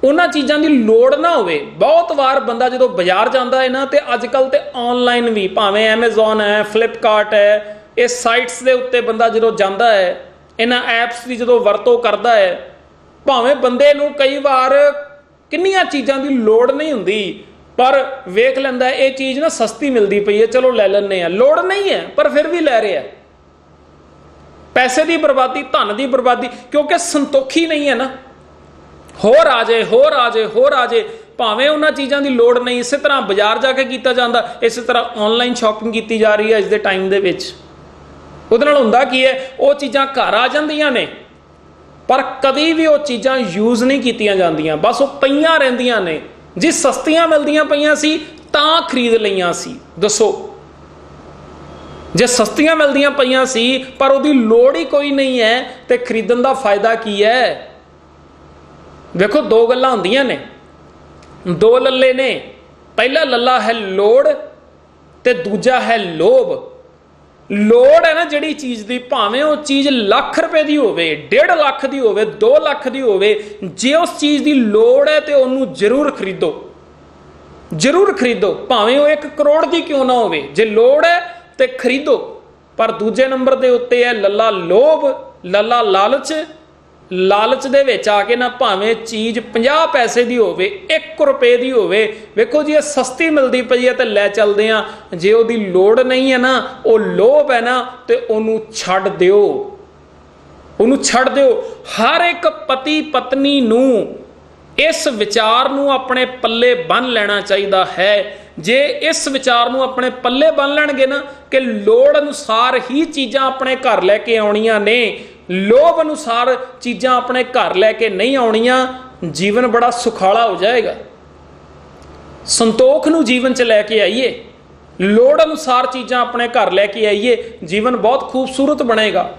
ਉਹਨਾਂ ਚੀਜ਼ਾਂ ਦੀ ਲੋੜ ਨਾ ਹੋਵੇ। ਬਹੁਤ ਵਾਰ ਬੰਦਾ ਜਦੋਂ ਬਾਜ਼ਾਰ ਜਾਂਦਾ ਹੈ ਨਾ, ਤੇ ਅੱਜ ਕੱਲ੍ਹ ਤੇ ਆਨਲਾਈਨ ਵੀ, ਭਾਵੇਂ ਐਮਾਜ਼ੋਨ ਹੈ, ਫਲਿੱਪਕਾਰਟ ਹੈ, ਇਹ ਸਾਈਟਸ ਦੇ ਉੱਤੇ ਬੰਦਾ ਜਦੋਂ ਜਾਂਦਾ ਹੈ, ਇਹਨਾਂ ਐਪਸ ਦੀ ਜਦੋਂ ਵਰਤੋਂ ਕਰਦਾ ਹੈ, ਭਾਵੇਂ ਬੰਦੇ ਨੂੰ ਕਈ ਵਾਰ ਕਿੰਨੀਆਂ ਚੀਜ਼ਾਂ ਦੀ ਲੋੜ ਨਹੀਂ ਹੁੰਦੀ, ਪਰ ਵੇਖ ਲੈਂਦਾ ਇਹ ਚੀਜ਼ ਨਾ ਸਸਤੀ ਮਿਲਦੀ ਪਈ ਹੈ, ਚਲੋ ਲੈ ਲੈਂਦੇ ਹਾਂ। ਲੋੜ ਨਹੀਂ ਹੈ ਪਰ ਫਿਰ ਵੀ ਲੈ ਰਿਹਾ। ਪੈਸੇ ਦੀ ਬਰਬਾਦੀ, ਧਨ ਦੀ ਬਰਬਾਦੀ, ਕਿਉਂਕਿ ਸੰਤੋਖੀ ਨਹੀਂ ਹੈ ਨਾ। ਹੋਰ ਆ ਜਾਏ, ਹੋਰ ਆ ਜਾਏ, ਹੋਰ ਆ ਜਾਏ, ਭਾਵੇਂ ਉਹਨਾਂ ਚੀਜ਼ਾਂ ਦੀ ਲੋੜ ਨਹੀਂ। ਇਸੇ ਤਰ੍ਹਾਂ ਬਾਜ਼ਾਰ ਜਾ ਕੇ ਕੀਤਾ ਜਾਂਦਾ, ਇਸੇ ਤਰ੍ਹਾਂ ਆਨਲਾਈਨ ਸ਼ਾਪਿੰਗ ਕੀਤੀ ਜਾ ਰਹੀ ਹੈ ਅੱਜ ਦੇ ਟਾਈਮ ਦੇ ਵਿੱਚ। ਉਹਦੇ ਨਾਲ ਹੁੰਦਾ ਕੀ ਹੈ, ਉਹ ਚੀਜ਼ਾਂ ਘਰ ਆ ਜਾਂਦੀਆਂ ਨੇ, ਪਰ ਕਦੀ ਵੀ ਉਹ ਚੀਜ਼ਾਂ ਯੂਜ਼ ਨਹੀਂ ਕੀਤੀਆਂ ਜਾਂਦੀਆਂ, ਬਸ ਉਹ ਪਈਆਂ ਰਹਿੰਦੀਆਂ ਨੇ। ਜੀ ਸਸਤੀਆਂ ਮਿਲਦੀਆਂ ਪਈਆਂ ਸੀ ਤਾਂ ਖਰੀਦ ਲਈਆਂ ਸੀ। ਦੱਸੋ, ਜੇ ਸਸਤੀਆਂ ਮਿਲਦੀਆਂ ਪਈਆਂ ਸੀ ਪਰ ਉਹਦੀ ਲੋੜ ਹੀ ਕੋਈ ਨਹੀਂ ਹੈ, ਤੇ ਖਰੀਦਣ ਦਾ ਫਾਇਦਾ ਕੀ ਹੈ? ਵੇਖੋ, ਦੋ ਗੱਲਾਂ ਹੁੰਦੀਆਂ ਨੇ, ਦੋ ਲੱਲੇ ਨੇ। ਪਹਿਲਾ ਲੱਲਾ ਹੈ ਲੋੜ, ਤੇ ਦੂਜਾ ਹੈ ਲੋਭ। ਲੋੜ ਹੈ ਨਾ ਜਿਹੜੀ ਚੀਜ਼ ਦੀ, ਭਾਵੇਂ ਉਹ ਚੀਜ਼ ਲੱਖ ਰੁਪਏ ਦੀ ਹੋਵੇ, 1.5 ਲੱਖ ਦੀ ਹੋਵੇ, 2 ਲੱਖ ਦੀ ਹੋਵੇ, ਜੇ ਉਸ ਚੀਜ਼ ਦੀ ਲੋੜ ਹੈ ਤੇ ਉਹਨੂੰ ਜ਼ਰੂਰ ਖਰੀਦੋ, ਜ਼ਰੂਰ ਖਰੀਦੋ, ਭਾਵੇਂ ਉਹ 1 ਕਰੋੜ ਦੀ ਕਿਉਂ ਨਾ ਹੋਵੇ। ਜੇ ਲੋੜ ਹੈ ਤੇ ਖਰੀਦੋ। ਪਰ ਦੂਜੇ ਨੰਬਰ ਦੇ ਉੱਤੇ ਹੈ ਲੱਲਾ ਲੋਭ, ਲੱਲਾ ਲਾਲਚ। ਲਾਲਚ ਦੇ ਵਿੱਚ ਆ ਕੇ ਨਾ, ਭਾਵੇਂ ਚੀਜ਼ 50 ਪੈਸੇ ਦੀ ਹੋਵੇ, 1 ਰੁਪਏ ਦੀ ਹੋਵੇ, ਵੇਖੋ ਜੀ ਇਹ ਸਸਤੀ ਮਿਲਦੀ ਪਈ ਹੈ ਤੇ ਲੈ ਚੱਲਦੇ ਆ। ਜੇ ਉਹਦੀ ਲੋੜ ਨਹੀਂ ਹੈ ਨਾ, ਉਹ ਲੋਭ ਹੈ ਨਾ, ਤੇ ਉਹਨੂੰ ਛੱਡ ਦਿਓ, ਉਹਨੂੰ ਛੱਡ ਦਿਓ। ਹਰ ਇੱਕ ਪਤੀ ਪਤਨੀ ਨੂੰ ਇਸ ਵਿਚਾਰ ਨੂੰ ਆਪਣੇ ਪੱਲੇ ਬੰਨ੍ਹ ਲੈਣਾ ਚਾਹੀਦਾ ਹੈ। ਜੇ ਇਸ ਵਿਚਾਰ ਨੂੰ ਆਪਣੇ ਪੱਲੇ ਬੰਨ੍ਹ ਲੈਣਗੇ ਨਾ, ਕਿ ਲੋੜ ਅਨੁਸਾਰ ਹੀ ਚੀਜ਼ਾਂ ਆਪਣੇ ਘਰ ਲੈ ਕੇ ਆਉਣੀਆਂ ਨੇ, ਲੋਭ ਅਨੁਸਾਰ ਚੀਜ਼ਾਂ ਆਪਣੇ ਘਰ ਲੈ ਕੇ ਨਹੀਂ ਆਉਣੀਆਂ, ਜੀਵਨ ਬੜਾ ਸੁਖਾਲਾ ਹੋ ਜਾਏਗਾ। ਸੰਤੋਖ ਨੂੰ ਜੀਵਨ 'ਚ ਲੈ ਕੇ ਆਈਏ, ਲੋੜ ਅਨੁਸਾਰ ਚੀਜ਼ਾਂ ਆਪਣੇ ਘਰ ਲੈ ਕੇ ਆਈਏ, ਜੀਵਨ ਬਹੁਤ ਖੂਬਸੂਰਤ ਬਣੇਗਾ।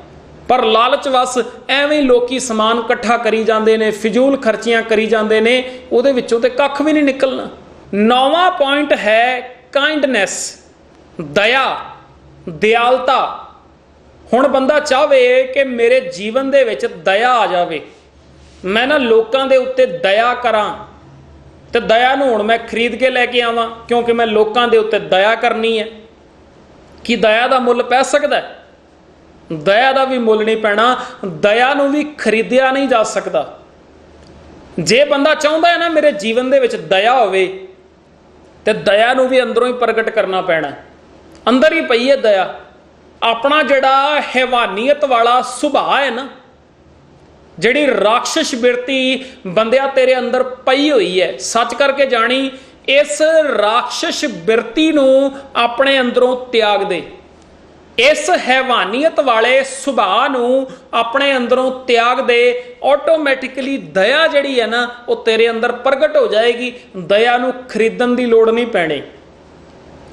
ਪਰ ਲਾਲਚ ਵਸ ਐਵੇਂ ਲੋਕੀ ਸਮਾਨ ਇਕੱਠਾ ਕਰੀ ਜਾਂਦੇ ਨੇ, ਫਿਜ਼ੂਲ ਖਰਚੀਆਂ ਕਰੀ ਜਾਂਦੇ ਨੇ, ਉਹਦੇ ਵਿੱਚੋਂ ਤੇ ਕੱਖ ਵੀ ਨਹੀਂ ਨਿਕਲਣਾ। 9ਵਾਂ ਪੁਆਇੰਟ ਹੈ ਕਾਈਂਡਨੈਸ, ਦਇਆ, ਦਿਆਲਤਾ। ਹੁਣ ਬੰਦਾ ਚਾਹਵੇ ਕਿ ਮੇਰੇ ਜੀਵਨ ਦੇ ਵਿੱਚ ਦਇਆ ਆ ਜਾਵੇ, ਮੈਂ ਨਾ ਲੋਕਾਂ ਦੇ ਉੱਤੇ ਦਇਆ ਕਰਾਂ, ਤੇ ਦਇਆ ਨੂੰ ਹੁਣ ਮੈਂ ਖਰੀਦ ਕੇ ਲੈ ਕੇ ਆਵਾਂ ਕਿਉਂਕਿ ਮੈਂ ਲੋਕਾਂ ਦੇ ਉੱਤੇ ਦਇਆ ਕਰਨੀ ਹੈ। ਕੀ ਦਇਆ ਦਾ ਮੁੱਲ ਪੈ ਸਕਦਾ ਹੈ? ਦਇਆ ਦਾ ਵੀ ਮੁੱਲ ਨਹੀਂ ਪੈਣਾ। ਦਇਆ ਨੂੰ ਵੀ ਖਰੀਦਿਆ ਨਹੀਂ ਜਾ ਸਕਦਾ। ਜੇ ਬੰਦਾ ਚਾਹੁੰਦਾ ਹੈ ਨਾ ਮੇਰੇ ਜੀਵਨ ਦੇ ਵਿੱਚ ਦਇਆ ਹੋਵੇ, ਤੇ ਦਇਆ ਨੂੰ ਵੀ ਅੰਦਰੋਂ ਹੀ ਪ੍ਰਗਟ ਕਰਨਾ ਪੈਣਾ। ਅੰਦਰ ਹੀ ਪਈ ਹੈ ਦਇਆ। ਆਪਣਾ ਜਿਹੜਾ ਹੈਵਾਨੀਅਤ ਵਾਲਾ ਸੁਭਾਅ ਹੈ ਨਾ, ਜਿਹੜੀ ਰਾਖਸ਼ ਬਿਰਤੀ ਬੰਦਿਆ ਤੇਰੇ ਅੰਦਰ ਪਈ ਹੋਈ ਹੈ, ਸੱਚ ਕਰਕੇ ਜਾਣੀ, ਇਸ ਰਾਖਸ਼ ਬਿਰਤੀ ਨੂੰ ਆਪਣੇ ਅੰਦਰੋਂ ਤਿਆਗ ਦੇ। ਇਸ ਹੈਵਾਨੀਅਤ ਵਾਲੇ ਸੁਭਾਅ ਨੂੰ ਆਪਣੇ ਅੰਦਰੋਂ ਤਿਆਗ ਦੇ। ਆਟੋਮੈਟਿਕਲੀ ਦਇਆ ਜਿਹੜੀ ਹੈ ਨਾ, ਉਹ ਤੇਰੇ ਅੰਦਰ ਪ੍ਰਗਟ ਹੋ ਜਾਏਗੀ। ਦਇਆ ਨੂੰ ਖਰੀਦਣ ਦੀ ਲੋੜ ਨਹੀਂ ਪੈਣੀ।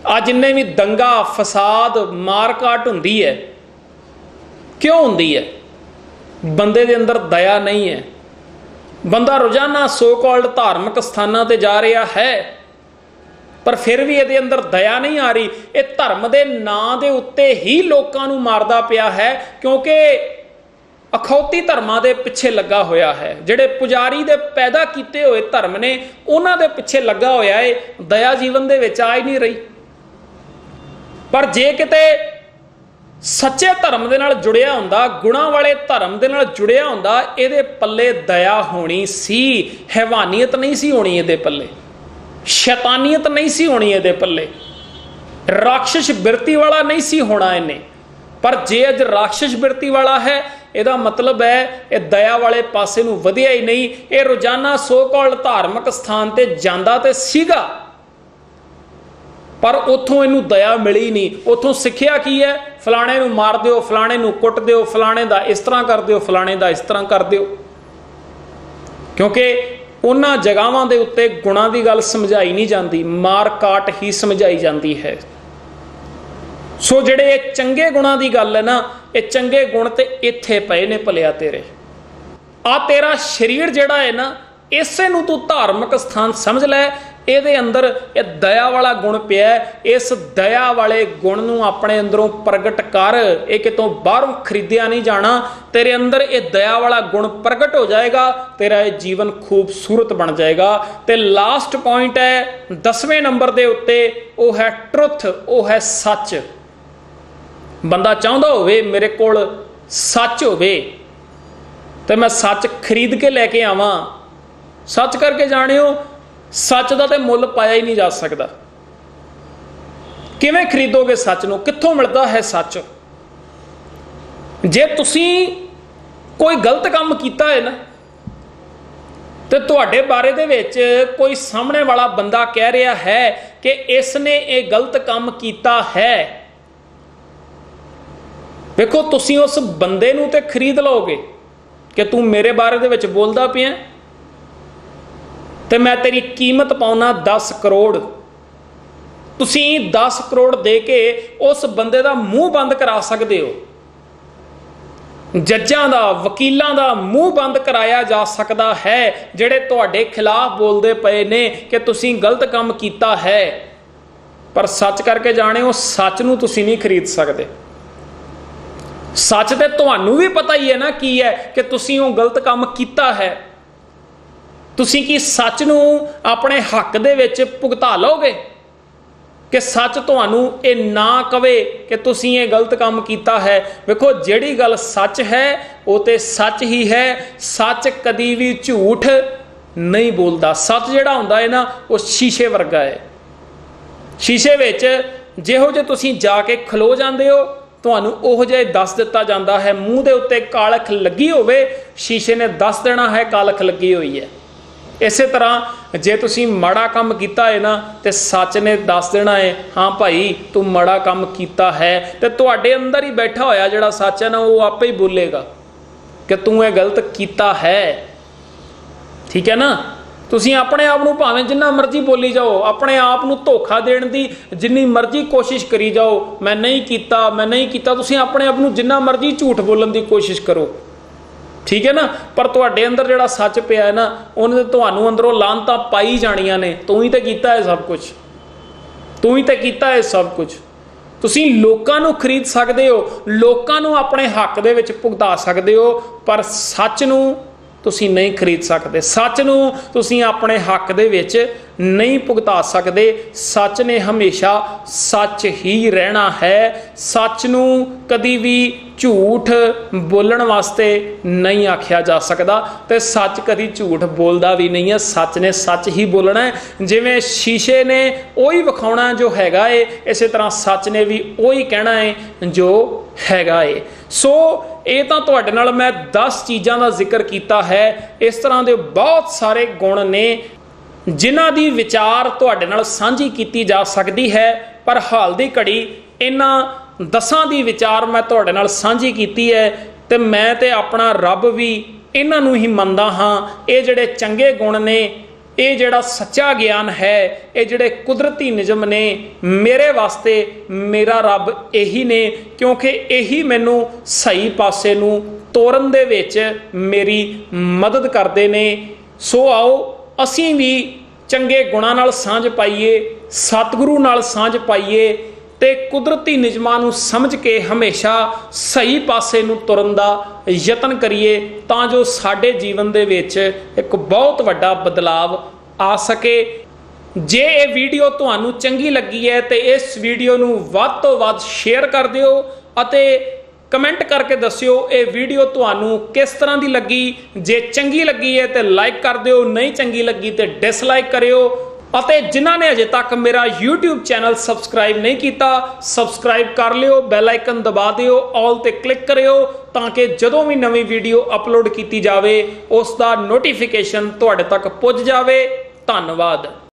ਆ ਜਿੰਨੇ ਵੀ ਦੰਗਾ ਫਸਾਦ ਮਾਰਕਾਟ ਹੁੰਦੀ ਹੈ, ਕਿਉਂ ਹੁੰਦੀ ਹੈ? ਬੰਦੇ ਦੇ ਅੰਦਰ ਦਇਆ ਨਹੀਂ ਹੈ। ਬੰਦਾ ਰੋਜ਼ਾਨਾ ਸੋ ਕਾਲਡ ਧਾਰਮਿਕ ਸਥਾਨਾਂ ਤੇ ਜਾ ਰਿਹਾ ਹੈ, ਪਰ ਫਿਰ ਵੀ ਇਹਦੇ ਅੰਦਰ ਦਇਆ ਨਹੀਂ ਆ ਰਹੀ। ਇਹ ਧਰਮ ਦੇ ਨਾਂ ਦੇ ਉੱਤੇ ਹੀ ਲੋਕਾਂ ਨੂੰ ਮਾਰਦਾ ਪਿਆ ਹੈ, ਕਿਉਂਕਿ ਅਖੌਤੀ ਧਰਮਾਂ ਦੇ ਪਿੱਛੇ ਲੱਗਾ ਹੋਇਆ ਹੈ। ਜਿਹੜੇ ਪੁਜਾਰੀ ਦੇ ਪੈਦਾ ਕੀਤੇ ਹੋਏ ਧਰਮ ਨੇ, ਉਹਨਾਂ ਦੇ ਪਿੱਛੇ ਲੱਗਾ ਹੋਇਆ ਹੈ। ਦਇਆ ਜੀਵਨ ਦੇ ਵਿੱਚ ਆ ਹੀ ਨਹੀਂ ਰਹੀ। ਪਰ ਜੇ ਕਿਤੇ ਸੱਚੇ ਧਰਮ ਦੇ ਨਾਲ ਜੁੜਿਆ ਹੁੰਦਾ, ਗੁਣਾਂ ਵਾਲੇ ਧਰਮ ਦੇ ਨਾਲ ਜੁੜਿਆ ਹੁੰਦਾ, ਇਹਦੇ ਪੱਲੇ ਦਇਆ ਹੋਣੀ ਸੀ। ਹੈਵਾਨੀਅਤ ਨਹੀਂ ਸੀ ਹੋਣੀ ਇਹਦੇ ਪੱਲੇ, ਸ਼ੈਤਾਨੀਅਤ ਨਹੀਂ ਸੀ ਹੋਣੀ ਇਹਦੇ ਪੱਲੇ, ਰਾਖਸ਼ ਬਿਰਤੀ ਵਾਲਾ ਨਹੀਂ ਸੀ ਹੋਣਾ ਇਹਨੇ। ਪਰ ਜੇ ਅੱਜ ਰਾਖਸ਼ ਬਿਰਤੀ ਵਾਲਾ ਹੈ, ਇਹਦਾ ਮਤਲਬ ਹੈ ਇਹ ਦਇਆ ਵਾਲੇ ਪਾਸੇ ਨੂੰ ਵਧਿਆ ਹੀ ਨਹੀਂ। ਇਹ ਰੋਜ਼ਾਨਾ ਸੋ ਕਾਲ ਧਾਰਮਿਕ ਸਥਾਨ ਤੇ ਜਾਂਦਾ ਤੇ ਸੀਗਾ, ਪਰ ਉੱਥੋਂ ਇਹਨੂੰ ਦਇਆ ਮਿਲੀ ਨਹੀਂ। ਉੱਥੋਂ ਸਿੱਖਿਆ ਕੀ ਹੈ? ਫਲਾਣੇ ਨੂੰ ਮਾਰ ਦਿਓ, ਫਲਾਣੇ ਨੂੰ ਕੁੱਟ ਦਿਓ, ਫਲਾਣੇ ਦਾ ਇਸ ਤਰ੍ਹਾਂ ਕਰ ਦਿਓ, ਫਲਾਣੇ ਦਾ ਇਸ ਤਰ੍ਹਾਂ ਕਰ ਦਿਓ। ਕਿਉਂਕਿ ਉਹਨਾਂ ਜਗ੍ਹਾਵਾਂ ਦੇ ਉੱਤੇ ਗੁਣਾਂ ਦੀ ਗੱਲ ਸਮਝਾਈ ਨਹੀਂ ਜਾਂਦੀ, ਮਾਰ ਕਾਟ ਹੀ ਸਮਝਾਈ ਜਾਂਦੀ ਹੈ। ਸੋ ਜਿਹੜੇ ਇਹ ਚੰਗੇ ਗੁਣਾਂ ਦੀ ਗੱਲ ਹੈ ਨਾ, ਇਹ ਚੰਗੇ ਗੁਣ ਤੇ ਇੱਥੇ ਪਏ ਨੇ ਭਲਿਆ ਤੇਰੇ। ਆ ਤੇਰਾ ਸਰੀਰ ਜਿਹੜਾ ਹੈ ਨਾ, ਇਸੇ ਨੂੰ ਤੂੰ ਧਾਰਮਿਕ ਸਥਾਨ ਸਮਝ ਲੈ। ਇਹਦੇ ਅੰਦਰ ਇਹ ਦਇਆ ਵਾਲਾ ਗੁਣ ਪਿਆ। ਇਸ ਦਇਆ ਵਾਲੇ ਗੁਣ ਨੂੰ ਆਪਣੇ ਅੰਦਰੋਂ ਪ੍ਰਗਟ ਕਰ। ਇਹ ਕਿਤੋਂ ਬਾਹਰੋਂ ਖਰੀਦਿਆ ਨਹੀਂ ਜਾਣਾ। ਤੇਰੇ ਅੰਦਰ ਇਹ ਦਇਆ ਵਾਲਾ ਗੁਣ ਪ੍ਰਗਟ ਹੋ ਜਾਏਗਾ, ਤੇਰਾ ਇਹ ਜੀਵਨ ਖੂਬਸੂਰਤ ਬਣ ਜਾਏਗਾ। ਤੇ ਲਾਸਟ ਪੁਆਇੰਟ ਹੈ 10ਵੇਂ ਨੰਬਰ ਦੇ ਉੱਤੇ, ਉਹ ਹੈ ਟਰੁੱਥ, ਉਹ ਹੈ ਸੱਚ। ਬੰਦਾ ਚਾਹੁੰਦਾ ਹੋਵੇ ਮੇਰੇ ਕੋਲ ਸੱਚ ਹੋਵੇ ਤੇ ਮੈਂ ਸੱਚ ਖਰੀਦ ਕੇ ਲੈ ਕੇ ਆਵਾਂ। ਸੱਚ ਕਰਕੇ ਜਾਣਿਓ, ਸੱਚ ਦਾ ਤੇ ਮੁੱਲ ਪਾਇਆ ਹੀ ਨਹੀਂ ਜਾ ਸਕਦਾ। ਕਿਵੇਂ ਖਰੀਦੋਗੇ ਸੱਚ ਨੂੰ? ਕਿੱਥੋਂ ਮਿਲਦਾ ਹੈ ਸੱਚ? ਜੇ ਤੁਸੀਂ ਕੋਈ ਗਲਤ ਕੰਮ ਕੀਤਾ ਹੈ ਨਾ, ਤੇ ਤੁਹਾਡੇ ਬਾਰੇ ਦੇ ਵਿੱਚ ਕੋਈ ਸਾਹਮਣੇ ਵਾਲਾ ਬੰਦਾ ਕਹਿ ਰਿਹਾ ਹੈ ਕਿ ਇਸ ਨੇ ਇਹ ਗਲਤ ਕੰਮ ਕੀਤਾ ਹੈ, ਵੇਖੋ ਤੁਸੀਂ ਉਸ ਬੰਦੇ ਨੂੰ ਤੇ ਖਰੀਦ ਲਓਗੇ ਕਿ ਤੂੰ ਮੇਰੇ ਬਾਰੇ ਦੇ ਵਿੱਚ ਬੋਲਦਾ ਪਿਆ ਤੇ ਮੈਂ ਤੇਰੀ ਕੀਮਤ ਪਾਉਣਾ 10 ਕਰੋੜ। ਤੁਸੀਂ 10 ਕਰੋੜ ਦੇ ਕੇ ਉਸ ਬੰਦੇ ਦਾ ਮੂੰਹ ਬੰਦ ਕਰਾ ਸਕਦੇ ਹੋ। ਜੱਜਾਂ ਦਾ, ਵਕੀਲਾਂ ਦਾ ਮੂੰਹ ਬੰਦ ਕਰਾਇਆ ਜਾ ਸਕਦਾ ਹੈ ਜਿਹੜੇ ਤੁਹਾਡੇ ਖਿਲਾਫ ਬੋਲਦੇ ਪਏ ਨੇ ਕਿ ਤੁਸੀਂ ਗਲਤ ਕੰਮ ਕੀਤਾ ਹੈ। ਪਰ ਸੱਚ ਕਰਕੇ ਜਾਣਿਓ, ਸੱਚ ਨੂੰ ਤੁਸੀਂ ਨਹੀਂ ਖਰੀਦ ਸਕਦੇ। ਸੱਚ ਤੇ ਤੁਹਾਨੂੰ ਵੀ ਪਤਾ ਹੀ ਹੈ ਨਾ ਕੀ ਹੈ, ਕਿ ਤੁਸੀਂ ਉਹ ਗਲਤ ਕੰਮ ਕੀਤਾ ਹੈ। ਤੁਸੀਂ ਕੀ ਸੱਚ ਨੂੰ ਆਪਣੇ ਹੱਕ ਦੇ ਵਿੱਚ ਭੁਗਤਾ ਲਓਗੇ ਕਿ ਸੱਚ ਤੁਹਾਨੂੰ ਇਹ ਨਾ ਕਵੇ ਕਿ ਤੁਸੀਂ ਇਹ ਗਲਤ ਕੰਮ ਕੀਤਾ ਹੈ? ਵੇਖੋ, ਜਿਹੜੀ ਗੱਲ ਸੱਚ ਹੈ ਉਹ ਤੇ ਸੱਚ ਹੀ ਹੈ। ਸੱਚ ਕਦੀ ਵੀ ਝੂਠ ਨਹੀਂ ਬੋਲਦਾ। ਸੱਚ ਜਿਹੜਾ ਹੁੰਦਾ ਹੈ ਨਾ, ਉਹ ਸ਼ੀਸ਼ੇ ਵਰਗਾ ਹੈ। ਸ਼ੀਸ਼ੇ ਵਿੱਚ ਜਿਹੋ ਜਿਹੇ ਤੁਸੀਂ ਜਾ ਕੇ ਖਲੋ ਜਾਂਦੇ ਹੋ, ਤੁਹਾਨੂੰ ਉਹੋ ਜਿਹਾ ਦੱਸ ਦਿੱਤਾ ਜਾਂਦਾ ਹੈ। ਮੂੰਹ ਦੇ ਉੱਤੇ ਕਾਲਖ ਲੱਗੀ ਹੋਵੇ, ਸ਼ੀਸ਼ੇ ਨੇ ਦੱਸ ਦੇਣਾ ਹੈ ਕਾਲਖ ਲੱਗੀ ਹੋਈ ਹੈ। ਇਸੇ ਤਰ੍ਹਾਂ ਜੇ ਤੁਸੀਂ ਮਾੜਾ ਕੰਮ ਕੀਤਾ ਹੈ ਨਾ, ਤੇ ਸੱਚ ਨੇ ਦੱਸ ਦੇਣਾ ਹੈ, ਹਾਂ ਭਾਈ ਤੂੰ ਮਾੜਾ ਕੰਮ ਕੀਤਾ ਹੈ। ਤੇ ਤੁਹਾਡੇ ਅੰਦਰ ਹੀ ਬੈਠਾ ਹੋਇਆ ਜਿਹੜਾ ਸੱਚ ਹੈ ਨਾ, ਉਹ ਆਪੇ ਹੀ ਬੋਲੇਗਾ ਕਿ ਤੂੰ ਇਹ ਗਲਤ ਕੀਤਾ ਹੈ। ਠੀਕ ਹੈ ਨਾ? ਤੁਸੀਂ ਆਪਣੇ ਆਪ ਨੂੰ ਭਾਵੇਂ ਜਿੰਨਾ ਮਰਜ਼ੀ ਬੋਲੀ ਜਾਓ, ਆਪਣੇ ਆਪ ਨੂੰ ਧੋਖਾ ਦੇਣ ਦੀ ਜਿੰਨੀ ਮਰਜ਼ੀ ਕੋਸ਼ਿਸ਼ ਕਰੀ ਜਾਓ, ਮੈਂ ਨਹੀਂ ਕੀਤਾ, ਮੈਂ ਨਹੀਂ ਕੀਤਾ। ਤੁਸੀਂ ਆਪਣੇ ਆਪ ਨੂੰ ਜਿੰਨਾ ਮਰਜ਼ੀ ਝੂਠ ਬੋਲਣ ਦੀ ਕੋਸ਼ਿਸ਼ ਕਰੋ, ਠੀਕ ਹੈ ਨਾ? ਪਰ ਤੁਹਾਡੇ ਅੰਦਰ ਜਿਹੜਾ ਸੱਚ ਪਿਆ ਹੈ ਨਾ, ਉਹਨੇ ਤੁਹਾਨੂੰ ਅੰਦਰੋਂ ਲਾਹਨਤਾਂ ਪਾਈ ਜਾਣੀਆਂ ਨੇ। ਤੂੰ ਹੀ ਤਾਂ ਕੀਤਾ ਹੈ ਸਭ ਕੁਝ, ਤੂੰ ਹੀ ਤਾਂ ਕੀਤਾ ਹੈ ਸਭ ਕੁਝ। ਤੁਸੀਂ ਲੋਕਾਂ ਨੂੰ ਖਰੀਦ ਸਕਦੇ ਹੋ, ਲੋਕਾਂ ਨੂੰ ਆਪਣੇ ਹੱਕ ਦੇ ਵਿੱਚ ਭੁਗਤਾ ਸਕਦੇ ਹੋ, ਪਰ ਸੱਚ ਨੂੰ ਤੁਸੀਂ ਨਹੀਂ ਖਰੀਦ ਸਕਦੇ। ਸੱਚ ਨੂੰ ਤੁਸੀਂ ਆਪਣੇ ਹੱਕ ਦੇ ਵਿੱਚ ਨਹੀਂ ਭੁਗਤਾ ਸਕਦੇ। ਸੱਚ ਨੇ ਹਮੇਸ਼ਾ ਸੱਚ ਹੀ ਰਹਿਣਾ ਹੈ। ਸੱਚ ਨੂੰ ਕਦੀ ਵੀ ਝੂਠ ਬੋਲਣ ਵਾਸਤੇ ਨਹੀਂ ਆਖਿਆ ਜਾ ਸਕਦਾ, ਤੇ ਸੱਚ ਕਦੀ ਝੂਠ ਬੋਲਦਾ ਵੀ ਨਹੀਂ ਹੈ। ਸੱਚ ਨੇ ਸੱਚ ਹੀ ਬੋਲਣਾ ਹੈ। ਜਿਵੇਂ ਸ਼ੀਸ਼ੇ ਨੇ ਉਹੀ ਵਿਖਾਉਣਾ ਜੋ ਹੈਗਾ ਏ, ਇਸੇ ਤਰ੍ਹਾਂ ਸੱਚ ਨੇ ਵੀ ਉਹੀ ਕਹਿਣਾ ਹੈ ਜੋ ਹੈਗਾ ਏ। ਸੋ ਇਹ ਤਾਂ ਤੁਹਾਡੇ ਨਾਲ ਮੈਂ 10 ਚੀਜ਼ਾਂ ਦਾ ਜ਼ਿਕਰ ਕੀਤਾ ਹੈ। ਇਸ ਤਰ੍ਹਾਂ ਦੇ ਬਹੁਤ ਸਾਰੇ ਗੁਣ ਨੇ ਜਿਨ੍ਹਾਂ ਦੀ ਵਿਚਾਰ ਤੁਹਾਡੇ ਨਾਲ ਸਾਂਝੀ ਕੀਤੀ ਜਾ ਸਕਦੀ ਹੈ, ਪਰ ਹਾਲ ਦੀ ਘੜੀ ਇਹਨਾਂ 10 ਦੀ ਵਿਚਾਰ ਮੈਂ ਤੁਹਾਡੇ ਨਾਲ ਸਾਂਝੀ ਕੀਤੀ ਹੈ। ਤੇ ਮੈਂ ਤੇ ਆਪਣਾ ਰੱਬ ਵੀ ਇਹਨਾਂ ਨੂੰ ਹੀ ਮੰਨਦਾ ਹਾਂ। ਇਹ ਜਿਹੜੇ ਚੰਗੇ ਗੁਣ ਨੇ, ਇਹ ਜਿਹੜਾ ਸੱਚਾ ਗਿਆਨ ਹੈ, ਇਹ ਜਿਹੜੇ ਕੁਦਰਤੀ ਨਿਯਮ ਨੇ, ਮੇਰੇ ਵਾਸਤੇ ਮੇਰਾ ਰੱਬ ਇਹੀ ਨੇ, ਕਿਉਂਕਿ ਇਹੀ ਮੈਨੂੰ ਸਹੀ ਪਾਸੇ ਨੂੰ ਤੋਰਨ ਦੇ ਵਿੱਚ ਮੇਰੀ ਮਦਦ ਕਰਦੇ ਨੇ। ਸੋ ਆਓ ਅਸੀਂ ਵੀ ਚੰਗੇ ਗੁਣਾਂ ਨਾਲ ਸਾਂਝ ਪਾਈਏ, ਸਤਿਗੁਰੂ ਨਾਲ ਸਾਂਝ ਪਾਈਏ, ਤੇ ਕੁਦਰਤੀ ਨਿਯਮਾਂ ਨੂੰ ਸਮਝ ਕੇ ਹਮੇਸ਼ਾ ਸਹੀ ਪਾਸੇ ਨੂੰ ਤੁਰਨ ਦਾ ਯਤਨ ਕਰੀਏ, ਤਾਂ ਜੋ ਸਾਡੇ ਜੀਵਨ ਦੇ ਵਿੱਚ ਇੱਕ ਬਹੁਤ ਵੱਡਾ ਬਦਲਾਵ ਆ ਸਕੇ। ਜੇ ਇਹ ਵੀਡੀਓ ਤੁਹਾਨੂੰ ਚੰਗੀ ਲੱਗੀ ਹੈ ਤੇ ਇਸ ਵੀਡੀਓ ਨੂੰ ਵੱਧ ਤੋਂ ਵੱਧ ਸ਼ੇਅਰ ਕਰ ਦਿਓ ਅਤੇ ਕਮੈਂਟ ਕਰਕੇ ਦੱਸਿਓ ਇਹ ਵੀਡੀਓ ਤੁਹਾਨੂੰ ਕਿਸ ਤਰ੍ਹਾਂ ਦੀ ਲੱਗੀ। ਜੇ ਚੰਗੀ ਲੱਗੀ ਹੈ ਤੇ ਲਾਈਕ ਕਰ ਦਿਓ, ਨਹੀਂ ਚੰਗੀ ਲੱਗੀ ਤੇ ਡਿਸਲਾਈਕ ਕਰਿਓ। ਅਤੇ ਜਿਨ੍ਹਾਂ ਨੇ ਅਜੇ ਤੱਕ ਮੇਰਾ YouTube ਚੈਨਲ ਸਬਸਕ੍ਰਾਈਬ ਨਹੀਂ ਕੀਤਾ, ਸਬਸਕ੍ਰਾਈਬ ਕਰ ਲਿਓ, ਬੈਲ ਆਈਕਨ ਦਬਾ ਦਿਓ, ਆਲ ਤੇ ਕਲਿੱਕ ਕਰਿਓ, ਤਾਂ ਕਿ ਜਦੋਂ ਵੀ ਨਵੀਂ ਵੀਡੀਓ ਅਪਲੋਡ ਕੀਤੀ ਜਾਵੇ ਉਸ ਦਾ ਨੋਟੀਫਿਕੇਸ਼ਨ ਤੁਹਾਡੇ ਤੱਕ ਪੁੱਜ ਜਾਵੇ। ਧੰਨਵਾਦ।